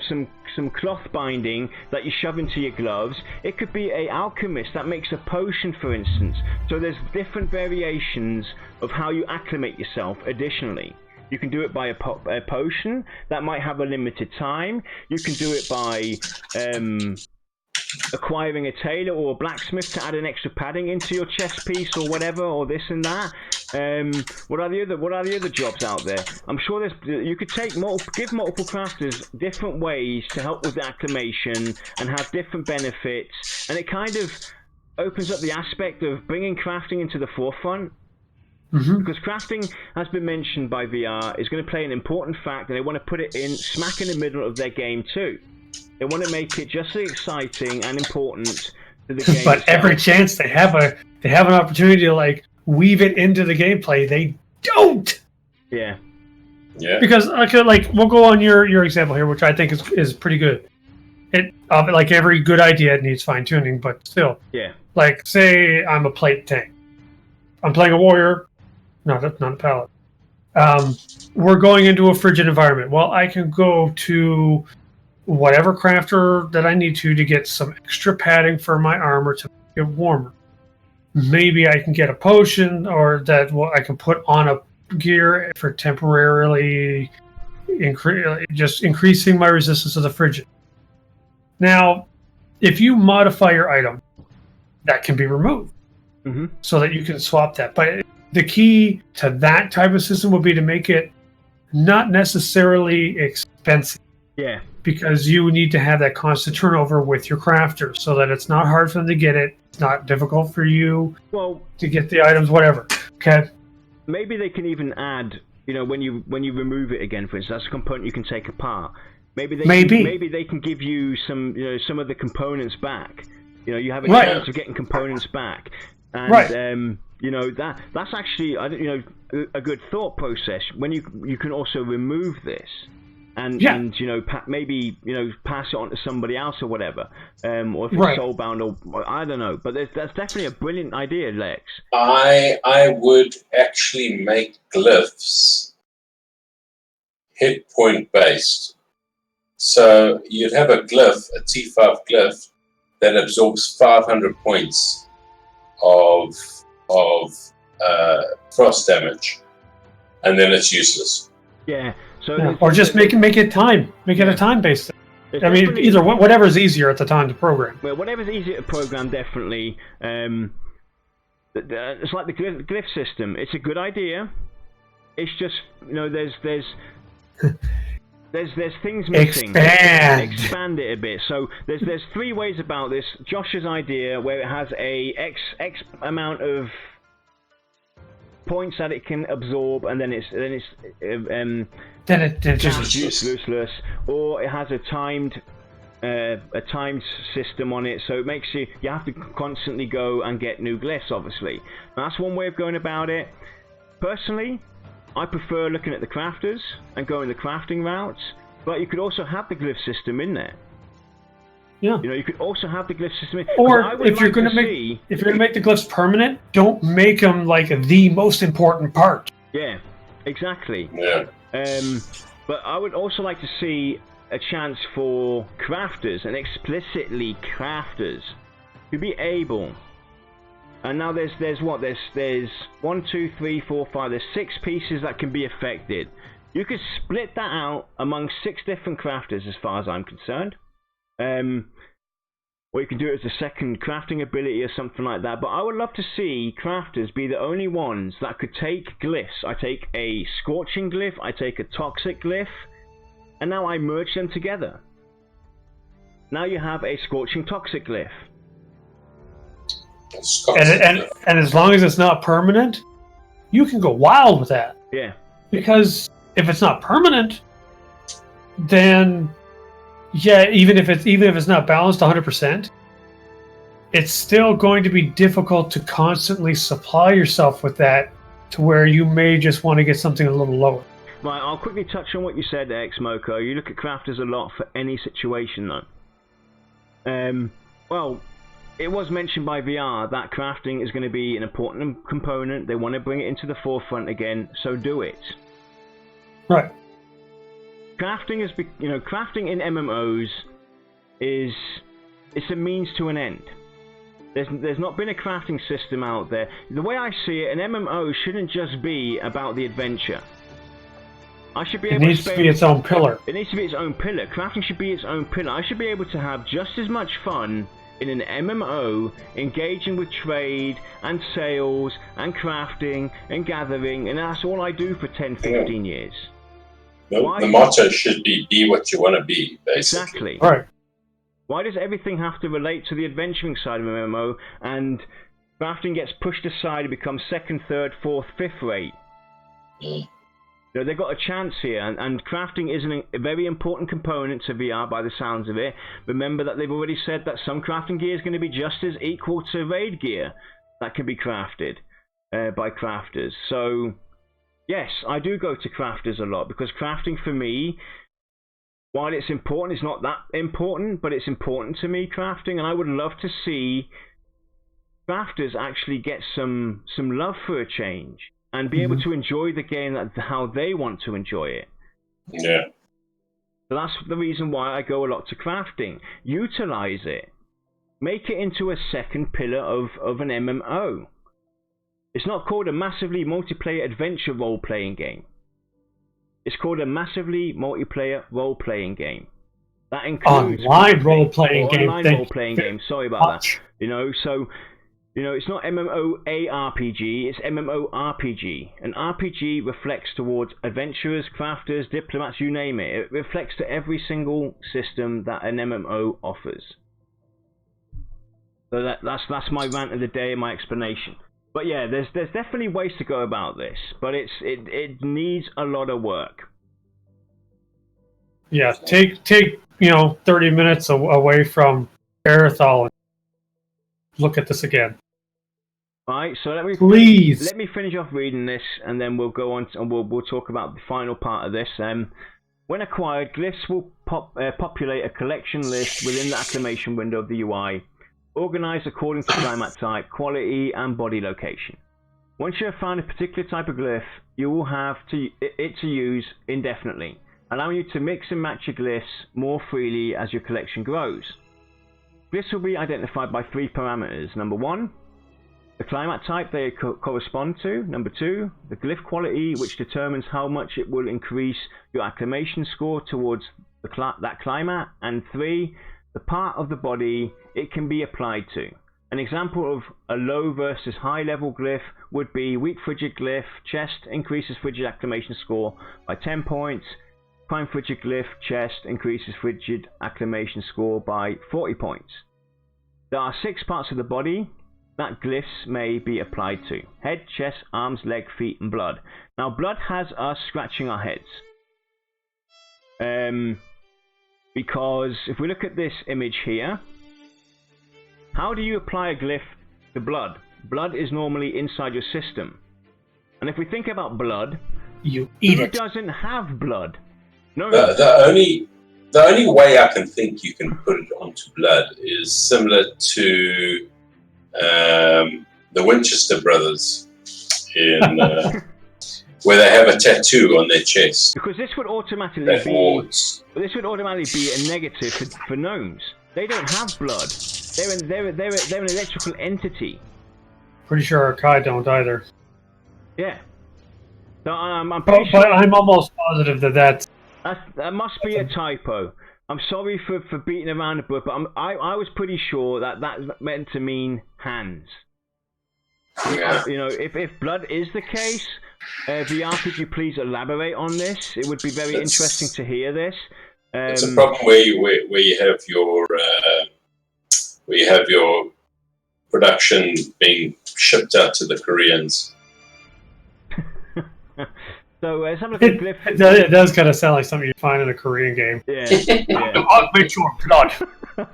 cloth binding that you shove into your gloves. It could be an alchemist that makes a potion, for instance. So there's different variations of how you acclimate yourself additionally. You can do it by a potion that might have a limited time. You can do it by... acquiring a tailor or a blacksmith to add an extra padding into your chest piece or whatever, or this and that. What are the other jobs out there? I'm sure you could give multiple crafters different ways to help with the acclimation and have different benefits, and it kind of opens up the aspect of bringing crafting into the forefront. Because crafting, has been mentioned by VR, is going to play an important fact, and they want to put it in smack in the middle of their game too. They want to make it just as exciting and important to the game. But every chance they have an opportunity to like weave it into the gameplay, they don't. Yeah. Because like we'll go on your example here, which I think is pretty good. It like every good idea, it needs fine tuning, but still. Yeah. Like say I'm a plate tank. I'm playing a warrior. No, that's not a pallet. We're going into a frigid environment. Well, I can go to whatever crafter that I need to get some extra padding for my armor to make it warmer. Maybe I can get a potion, or that I can put on a gear for temporarily just increasing my resistance to the frigid. Now, if you modify your item, that can be removed so that you can swap that. But the key to that type of system would be to make it not necessarily expensive. Yeah. Because you need to have that constant turnover with your crafters so that it's not hard for them to get it. It's not difficult for you to get the items, whatever. Okay. Maybe they can even add, when you remove it again, for instance, that's a component you can take apart. Maybe they can give you some of the components back. You have a chance of getting components back, and that's actually a good thought process. When you can also remove this. And maybe pass it on to somebody else or whatever, or if it's soulbound or I don't know. But that's definitely a brilliant idea, Lex. I would actually make glyphs hit point based. So you'd have a glyph, a T5 glyph, that absorbs 500 points of frost damage, and then it's useless. Yeah. So or just make it time. Make it a time based. I mean, either whatever's easier at the time to program. Well, whatever's easier to program, definitely. It's like the glyph system. It's a good idea. It's just there's things missing. Expand it a bit. So there's 3 ways about this. Josh's idea, where it has a X amount of points that it can absorb, and then it's just useless, or it has a timed system on it, so it makes you have to constantly go and get new glyphs. Obviously, that's one way of going about it. Personally, I prefer looking at the crafters and going the crafting routes, but you could also have the glyph system in there. Yeah. You could also have the glyph system. Or if you're going to make the glyphs permanent, don't make them like the most important part. Yeah, exactly. Yeah. But I would also like to see a chance for crafters, and explicitly crafters, to be able. And now there's 1, 2, 3, 4, 5. There's 6 pieces that can be affected. You could split that out among 6 different crafters, as far as I'm concerned. Or you can do it as a second crafting ability or something like that. But I would love to see crafters be the only ones that could take glyphs. I take a scorching glyph, I take a toxic glyph, and now I merge them together. Now you have a scorching toxic glyph. And as long as it's not permanent, you can go wild with that. Yeah. Because if it's not permanent, then even if it's not balanced 100%, it's still going to be difficult to constantly supply yourself with that, to where you may just want to get something a little lower. Right, I'll quickly touch on what you said there, Xmoko. You look at crafters a lot for any situation, though. Well, it was mentioned by VR that crafting is going to be an important component. They want to bring it into the forefront again, so do it. Right. Crafting crafting in MMOs it's a means to an end. There's not been a crafting system out there. The way I see it, an MMO shouldn't just be about the adventure. It needs to be its own pillar. It needs to be its own pillar. Crafting should be its own pillar. I should be able to have just as much fun in an MMO, engaging with trade and sales and crafting and gathering, and that's all I do for 10, 15 years. The motto should be what you want to be, basically. Exactly. Right. Why does everything have to relate to the adventuring side of an MMO, and crafting gets pushed aside and becomes 2nd, 3rd, 4th, 5th rate? They've got a chance here, and crafting is a very important component to VR by the sounds of it. Remember that they've already said that some crafting gear is going to be just as equal to raid gear that can be crafted by crafters. So, yes, I do go to crafters a lot, because crafting for me, while it's important, it's not that important, but it's important to me, crafting, and I would love to see crafters actually get some love for a change and be able to enjoy the game how they want to enjoy it. Yeah. So that's the reason why I go a lot to crafting. Utilize it. Make it into a second pillar of an MMO. It's not called a massively multiplayer adventure role-playing game. It's called a massively multiplayer role-playing game. That includes online role-playing game. Online role-playing game. Sorry about that. So You know, it's not MMORPG, it's MMORPG. An RPG reflects towards adventurers, crafters, diplomats, you name it. It reflects to every single system that an MMO offers. So that's my rant of the day and my explanation. But yeah, there's definitely ways to go about this, but it needs a lot of work. Yeah, take 30 minutes away from Marathon and look at this again. Right, so let me finish off reading this, and then we'll go on and we'll talk about the final part of this. When acquired, glyphs will populate a collection list within the Acclamation window of the UI, organized according to climate type, quality, and body location. Once you have found a particular type of glyph, you will have it to use indefinitely, allowing you to mix and match your glyphs more freely as your collection grows. Glyphs will be identified by 3 parameters. Number 1, the climate type they correspond to. Number 2, the glyph quality, which determines how much it will increase your acclamation score towards that climate. And 3, the part of the body it can be applied to. An example of a low versus high level glyph would be weak frigid glyph. Chest increases frigid acclamation score by 10 points. Prime frigid glyph. Chest increases frigid acclamation score by 40 points. There are 6 parts of the body that glyphs may be applied to: head, chest, arms, leg, feet, and blood. Now, blood has us scratching our heads. Because if we look at this image here, how do you apply a glyph to blood? Blood is normally inside your system. And if we think about blood, you eat who it. doesn't have blood? No. The only way I can think you can put it onto blood is similar to the Winchester brothers in where they have a tattoo on their chest. Because this would automatically They're be wards. this would automatically be a negative for gnomes. They don't have blood. They're an electrical entity. Pretty sure our Kai don't either. Yeah. So I'm pretty sure But I'm almost positive that must be a typo. I'm sorry for beating around the bush, but I was pretty sure that meant to mean hands. Yeah. You know, if blood is the case, VR, could you please elaborate on this? It would be very interesting to hear this. It's a problem where you have your production being shipped out to the Koreans. So let's have a look at Glyph. it does kind of sound like something you find in a Korean game. Yeah. I'll make your blood.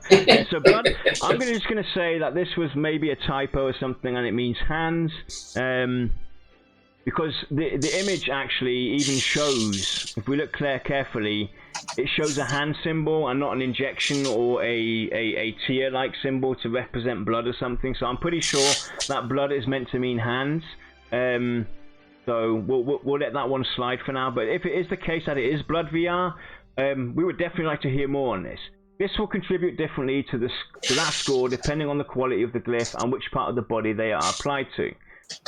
Yeah, so blood. I'm just going to say that this was maybe a typo or something, and it means hands. Because the image actually even shows, if we look carefully, it shows a hand symbol and not an injection or a tear-like symbol to represent blood or something. So I'm pretty sure that blood is meant to mean hands. So we'll let that one slide for now. But if it is the case that it is blood VR, we would definitely like to hear more on this. This will contribute differently to that score depending on the quality of the glyph and which part of the body they are applied to.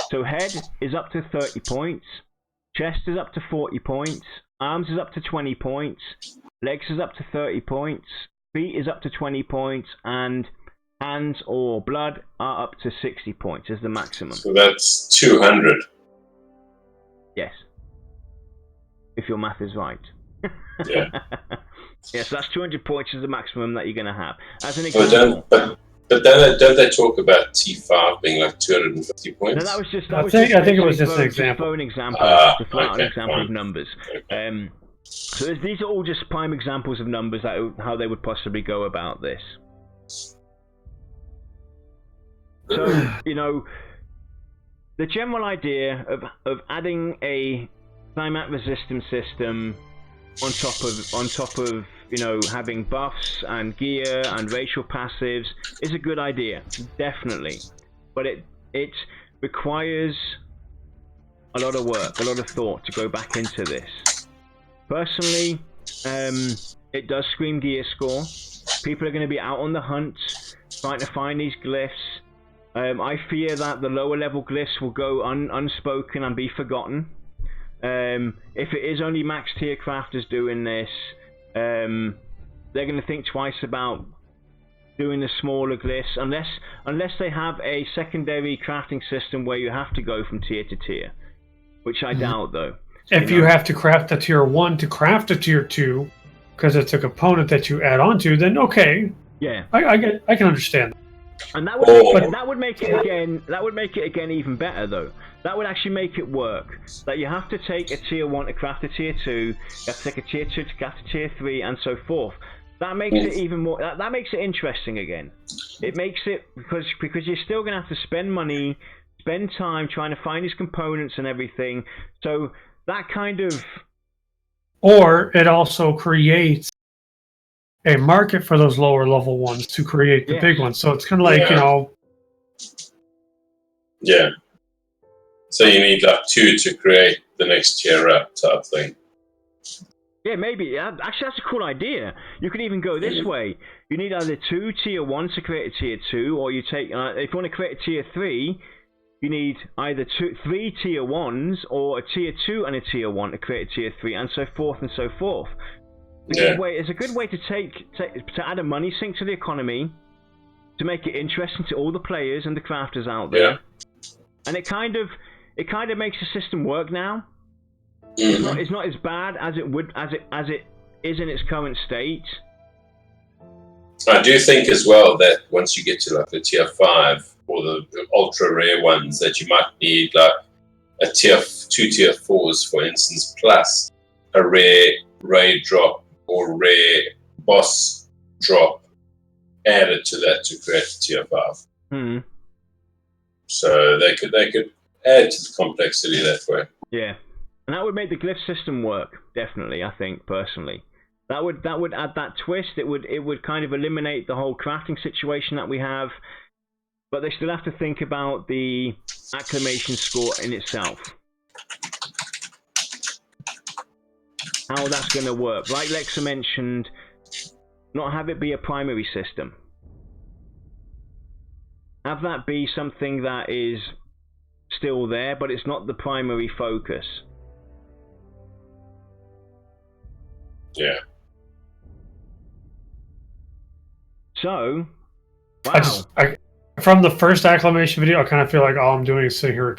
So head is up to 30 points, chest is up to 40 points, arms is up to 20 points, legs is up to 30 points, feet is up to 20 points, and hands or blood are up to 60 points as the maximum. So that's 200. Yes. If your math is right. Yeah. Yes, that's 200 points is the maximum that you're going to have. As an example. But don't they talk about T5 being like 250 points? No, that was just. I think it was just an example. To throw out an example of numbers. Okay. So these are all just prime examples of numbers how they would possibly go about this. So the general idea of adding a climate resistance system on top of having buffs and gear and racial passives is a good idea, definitely, but it requires a lot of work, a lot of thought to go back into this. Personally, it does scream gear score. People are going to be out on the hunt trying to find these glyphs. I fear that the lower level glyphs will go unspoken and be forgotten. If it is only max tier crafters doing this, they're going to think twice about doing the smaller glyphs, unless they have a secondary crafting system where you have to go from tier to tier, which I doubt though. If you have to craft a tier 1 to craft a tier 2, because it's a component that you add on to, then okay. Yeah. I can understand. And that would make it again even better though. That would actually make it work. That you have to take a tier 1 to craft a tier 2, you have to take a tier 2 to craft a tier 3, and so forth. That makes it even more. That makes it interesting again. It makes it because you're still gonna have to spend money, spend time trying to find these components and everything. So that kind of. Or it also creates a market for those lower level ones to create the big ones. So it's kind of like, Yeah. So you need like 2 to create the next tier up type thing. Yeah, maybe. Actually, that's a cool idea. You could even go this way. You need either 2 tier 1s to create a tier 2, or you take, if you want to create a tier 3, you need either 3 tier 1s or a tier 2 and a tier 1 to create a tier 3, and so forth and so forth. It's a good way to to add a money sink to the economy, to make it interesting to all the players and the crafters out there. Yeah. And it kind of makes the system work now. It's not as bad as it is in its current state. I do think as well that once you get to like the tier 5 or the ultra rare ones, that you might need like a tier 2 tier 4s, for instance, plus a rare raid drop or rare boss drop added to that to create a tier 5. So they could add to the complexity that way. Yeah. And that would make the glyph system work, definitely, I think, personally. That would add that twist. It would kind of eliminate the whole crafting situation that we have. But they still have to think about the acclamation score in itself. How that's going to work. Like Lexa mentioned, not have it be a primary system. Have that be something that is still there, but it's not the primary focus. Yeah. So, wow. From the first Acclamation video, I kind of feel like all I'm doing is sitting here.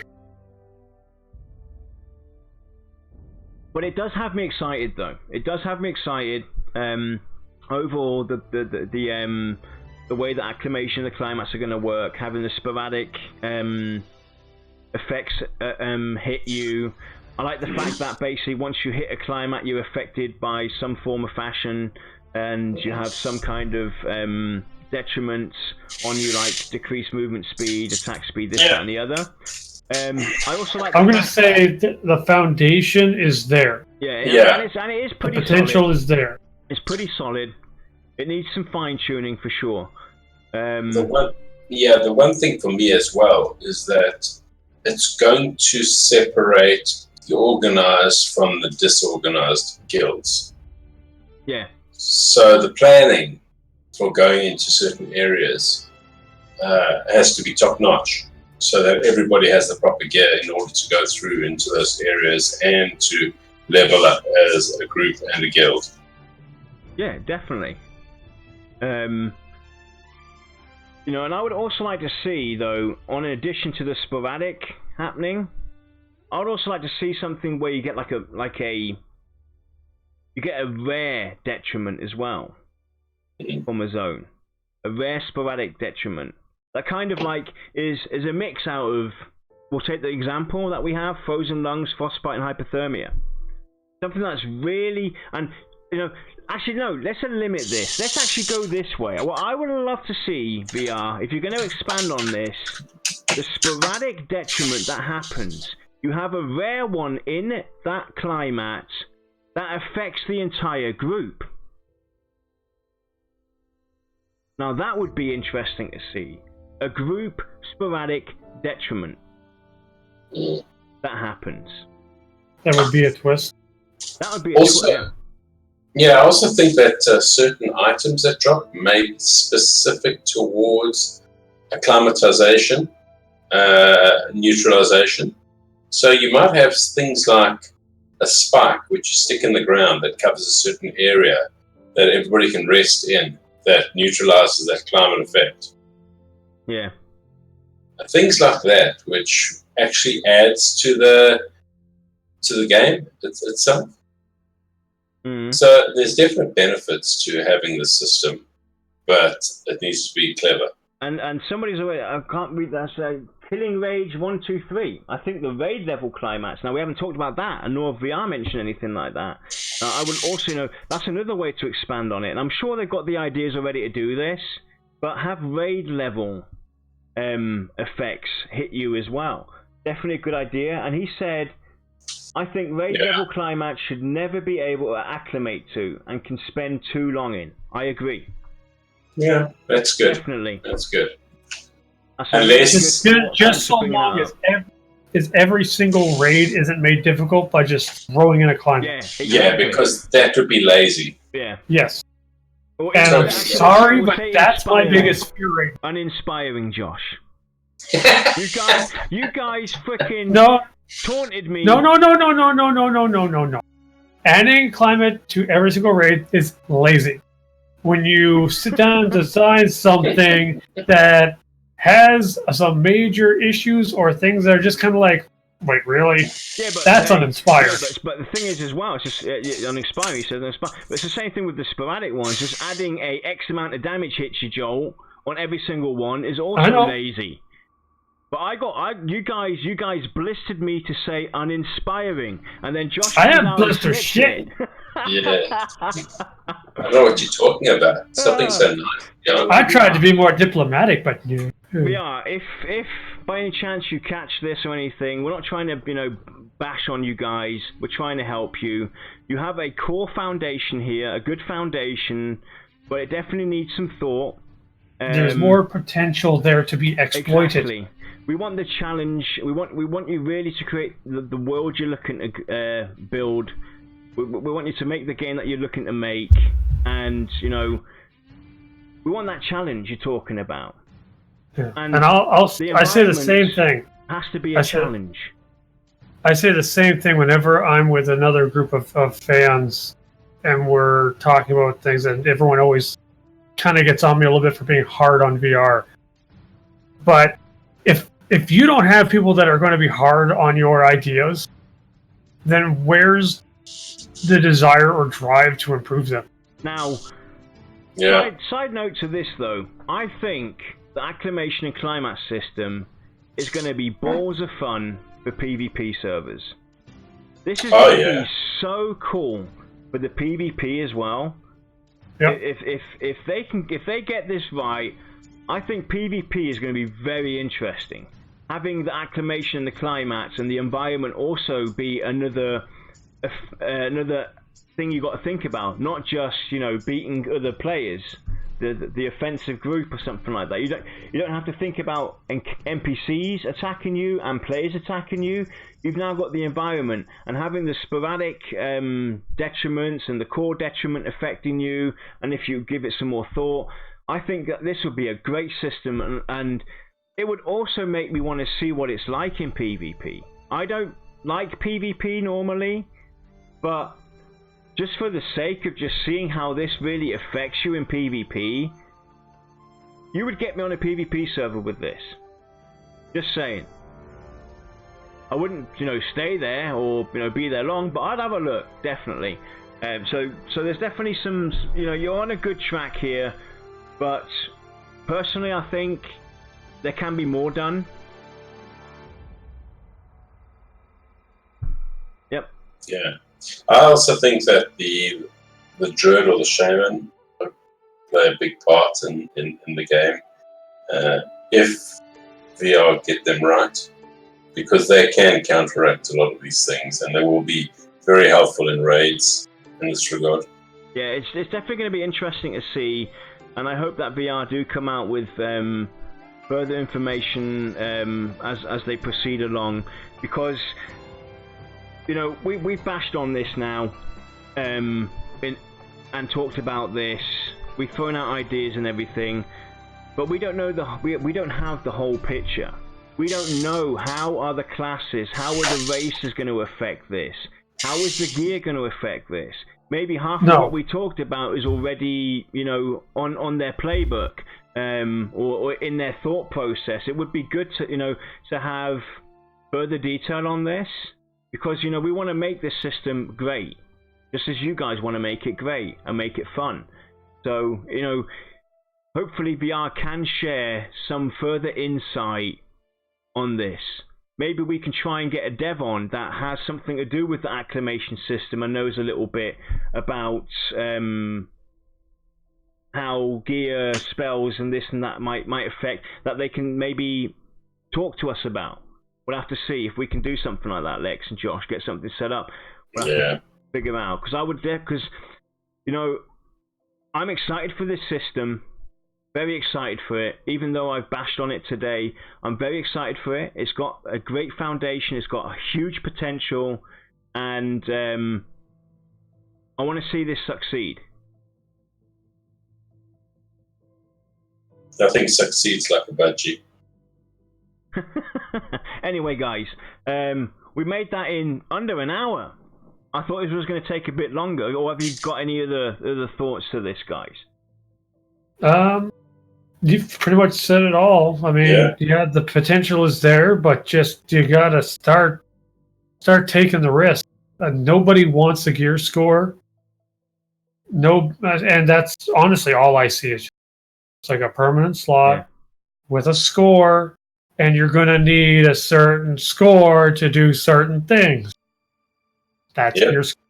But it does have me excited, though. It does have me excited. Overall, the way that Acclamation and the climax are going to work, having the sporadic effects hit you. I like the fact that basically once you hit a climax, you're affected by some form of fashion, and you have some kind of detriments on you, like decreased movement speed, attack speed, this, that, and the other. I also like. I'm going to say the foundation is there. Yeah. And it is pretty. The potential solid. is there. It's pretty solid. It needs some fine tuning for sure. The one thing for me as well is that it's going to separate the organized from the disorganized guilds. Yeah. So the planning for going into certain areas has to be top notch, so that everybody has the proper gear in order to go through into those areas and to level up as a group and a guild. Yeah, definitely. And I would also like to see, though, in addition to the sporadic happening, I would also like to see something where you get you get a rare detriment as well from a zone, a rare sporadic detriment. That kind of is a mix out of. We'll take the example that we have: frozen lungs, frostbite, and hypothermia. Something that's really Actually, no, let's limit this. Let's actually go this way. What I would love to see, VR, if you're going to expand on this, the sporadic detriment that happens. You have a rare one in that climax that affects the entire group. Now that would be interesting to see. A group sporadic detriment that happens. That would be a twist. That would be a twist. Yeah, I also think that certain items that drop may be specific towards acclimatization, neutralization. So you might have things like a spike, which you stick in the ground that covers a certain area that everybody can rest in that neutralizes that climate effect. Yeah. Things like that, which actually adds to the game itself. So there's definite benefits to having the system, but it needs to be clever. And somebody's away. I can't read that. Killing Rage 1, 2, 3. I think the raid level climax. Now we haven't talked about that, and nor have VR mentioned anything like that. I would also that's another way to expand on it. And I'm sure they've got the ideas already to do this, but have raid level effects hit you as well. Definitely a good idea. And he said, I think raid level climax should never be able to acclimate to and can spend too long in. I agree. Yeah, that's good. Definitely. That's good. Unless just so long as every single raid isn't made difficult by just throwing in a climax. Yeah, exactly. Because that would be lazy. Yeah. Yes. And I'm sorry, but that's my biggest fear rate. Uninspiring, Josh. you guys freaking taunted me. No. Adding climate to every single raid is lazy. When you sit down and design something that has some major issues or things that are just kind of like, wait, really? Yeah, but that's uninspired. But the thing is, as well, it's just uninspiring. So but it's the same thing with the sporadic ones. Just adding a X amount of damage hits you, Joel, on every single one is also lazy. But you guys blistered me to say uninspiring, and then Josh. I have blister shit. Yeah. I don't know what you're talking about. Something so nice. I tried to be more diplomatic, but yeah. If by any chance you catch this or anything, we're not trying to bash on you guys. We're trying to help you. You have a core foundation here, a good foundation, but it definitely needs some thought. There's more potential there to be exploited. Exactly. We want the challenge. We want you really to create the world you're looking to build. We want you to make the game that you're looking to make, and we want that challenge you're talking about. Yeah. And I say the same thing. Has to be a challenge. I say the same thing whenever I'm with another group of fans, and we're talking about things, and everyone always kind of gets on me a little bit for being hard on VR. But if you don't have people that are going to be hard on your ideas, then where's the desire or drive to improve them? Now, side note to this though, I think the Acclamation and Climax system is going to be balls of fun for PvP servers. This is going to be so cool for the PvP as well. Yep. If they get this right, I think PvP is going to be very interesting. Having the Acclamation and the Climax and the environment also be another thing you got to think about, not just beating other players, the offensive group or something like that. You don't have to think about NPCs attacking you and players attacking you. You've now got the environment, and having the sporadic detriments and the core detriment affecting you, and if you give it some more thought, I think that this would be a great system, and it would also make me want to see what it's like in PvP. I don't like PvP normally, but just for the sake of just seeing how this really affects you in PvP, you would get me on a PvP server with this. Just saying. I wouldn't, stay there or, be there long, but I'd have a look, definitely. So there's definitely some, you're on a good track here, but personally I think there can be more done. Yep. Yeah. I also think that the druid or the shaman play a big part in the game if VR get them right, because they can counteract a lot of these things, and they will be very helpful in raids in this regard. Yeah, it's definitely going to be interesting to see, and I hope that VR do come out with further information as they proceed along, because we've bashed on this now and talked about this. We've thrown out ideas and everything, but we don't know we don't have the whole picture. We don't know how are the classes, how are the races going to affect this. How is the gear going to affect this? Maybe half of No. what we talked about is already, on their playbook, or in their thought process. It would be good to have further detail on this, because, we want to make this system great, just as you guys want to make it great and make it fun. So, hopefully VR can share some further insight on this. Maybe we can try and get a dev on that has something to do with the acclamation system and knows a little bit about how gear, spells, and this and that might affect, that they can maybe talk to us about. We'll have to see if we can do something like that, Lex and Josh, get something set up. We'll have to figure out. Because I'm excited for this system. Very excited for it. Even though I've bashed on it today, I'm very excited for it. It's got a great foundation. It's got a huge potential. And I want to see this succeed. Nothing succeeds like a budgie. Anyway, guys, we made that in under an hour. I thought this was going to take a bit longer. Or have you got any other thoughts to this, guys? You've pretty much said it all. I mean, yeah, the potential is there, but just you gotta start taking the risk. Nobody wants a gear score. No, and that's honestly all I see. It's like a permanent slot with a score, and you're gonna need a certain score to do certain things. That's your score.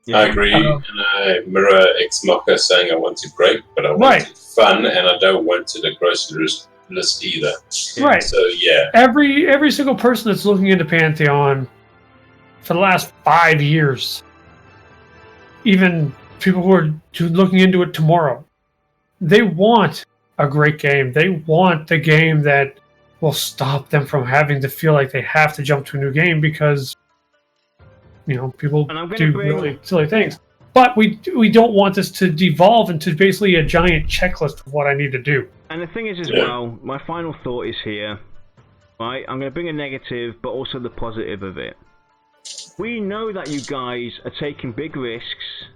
Yeah. I agree, and I mirror Ex Machina saying I want it great, but I want it fun, and I don't want it a grocery list either. Right. So yeah, every single person that's looking into Pantheon for the last 5 years, even people who are looking into it tomorrow, they want a great game. They want the game that will stop them from having to feel like they have to jump to a new game because people do really silly things. But we don't want this to devolve into basically a giant checklist of what I need to do. And the thing is as well, my final thought is here, right? I'm going to bring a negative, but also the positive of it. We know that you guys are taking big risks.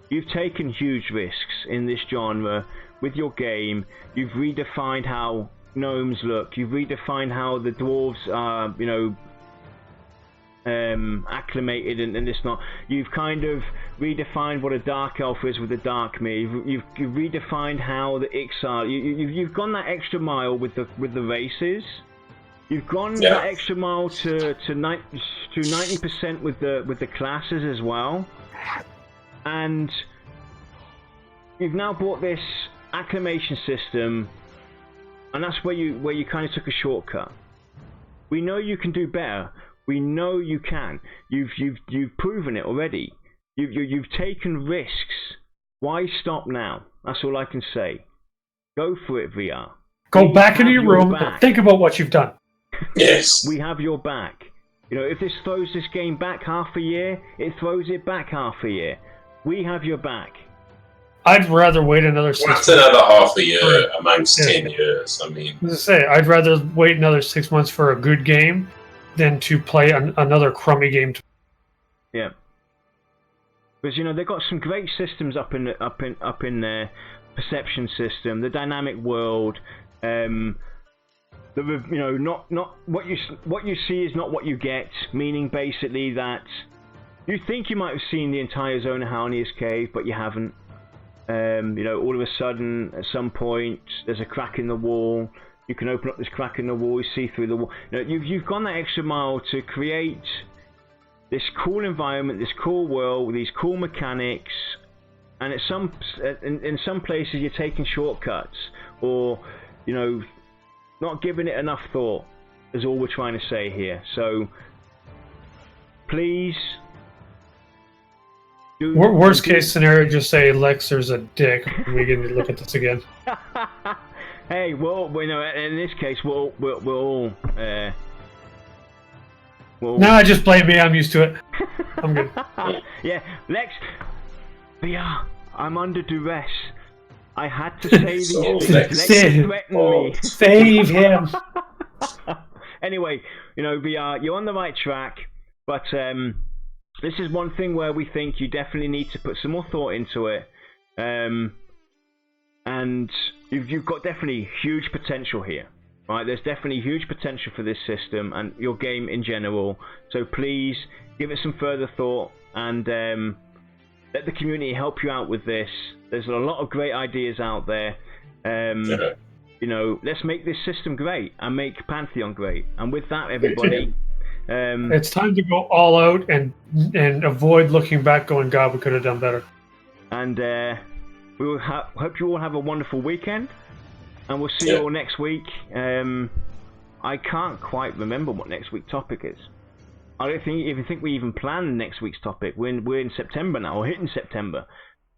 You've taken huge risks in this genre with your game. You've redefined how gnomes look. You've redefined how the dwarves are, acclimated and it's not. You've kind of redefined what a dark elf is with a dark me. You've redefined how the Ix are. You've gone that extra mile with the races. You've gone that extra mile to 90% with the classes as well, and you've now brought this acclamation system, and that's where you kind of took a shortcut. We know you can do better. We know you can. You've proven it already. You've taken risks. Why stop now? That's all I can say. Go for it, VR. Go back into your room and think about what you've done. Yes. We have your back. If this throws this game back half a year, it throws it back half a year. We have your back. I'd rather wait another 6 months. What's another half a year amongst 10 years? I mean, as I say, I'd rather wait another 6 months for a good game than to play another crummy game. Yeah, because they've got some great systems up in their perception system, the dynamic world. Not what you see is not what you get. Meaning basically that you think you might have seen the entire zone of Harnia's cave, but you haven't. All of a sudden, at some point, there's a crack in the wall. You can open up this crack in the wall, you see through the wall. You've gone that extra mile to create this cool environment, this cool world, with these cool mechanics. And in some places, you're taking shortcuts, or not giving it enough thought. Is all we're trying to say here. So, please. Worst case scenario, just say Lexer's a dick. We can look at this again. Hey, well, in this case, we'll all. No, just blame me. I'm used to it. I'm good. Yeah, Lex. Yeah, I'm under duress. I had to say these things. Lex threatened me. Save him. Anyway, VR, you're on the right track, but this is one thing where we think you definitely need to put some more thought into it. And you've got definitely huge potential here. Right, there's definitely huge potential for this system and your game in general. So please give it some further thought and let the community help you out with this. There's a lot of great ideas out there. You know, let's make this system great and make Pantheon great. And with that, everybody, it's time to go all out and avoid looking back, going, "God, we could have done better." And we will hope you all have a wonderful weekend. And we'll see you all next week. I can't quite remember what next week's topic is. I don't think we even planned next week's topic. We're in September now, or hitting September.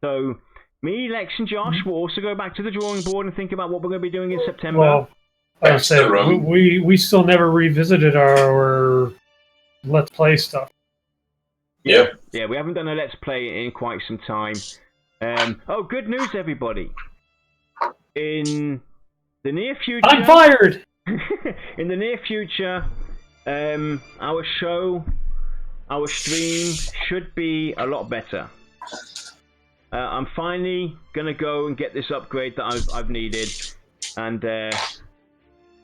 So me, Lex, and Josh will also go back to the drawing board and think about what we're going to be doing in September. Well, I would say we still never revisited our Let's Play stuff. Yeah, we haven't done a Let's Play in quite some time. Oh, good news, everybody! In the near future, I'm fired. in the near future, our stream should be a lot better. I'm finally gonna go and get this upgrade that I've needed, and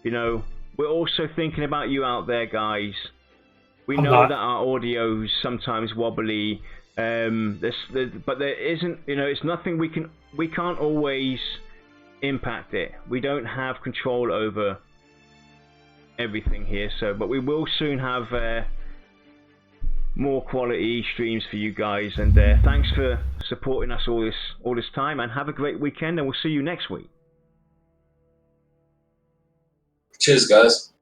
you know, we're also thinking about you out there, guys. We know that our audio's sometimes wobbly, but there isn't. You know, it's nothing we can't always impact it. We don't have control over everything here, but we will soon have more quality streams for you guys, and thanks for supporting us all this time, and have a great weekend, and we'll see you next week. cheers, guys.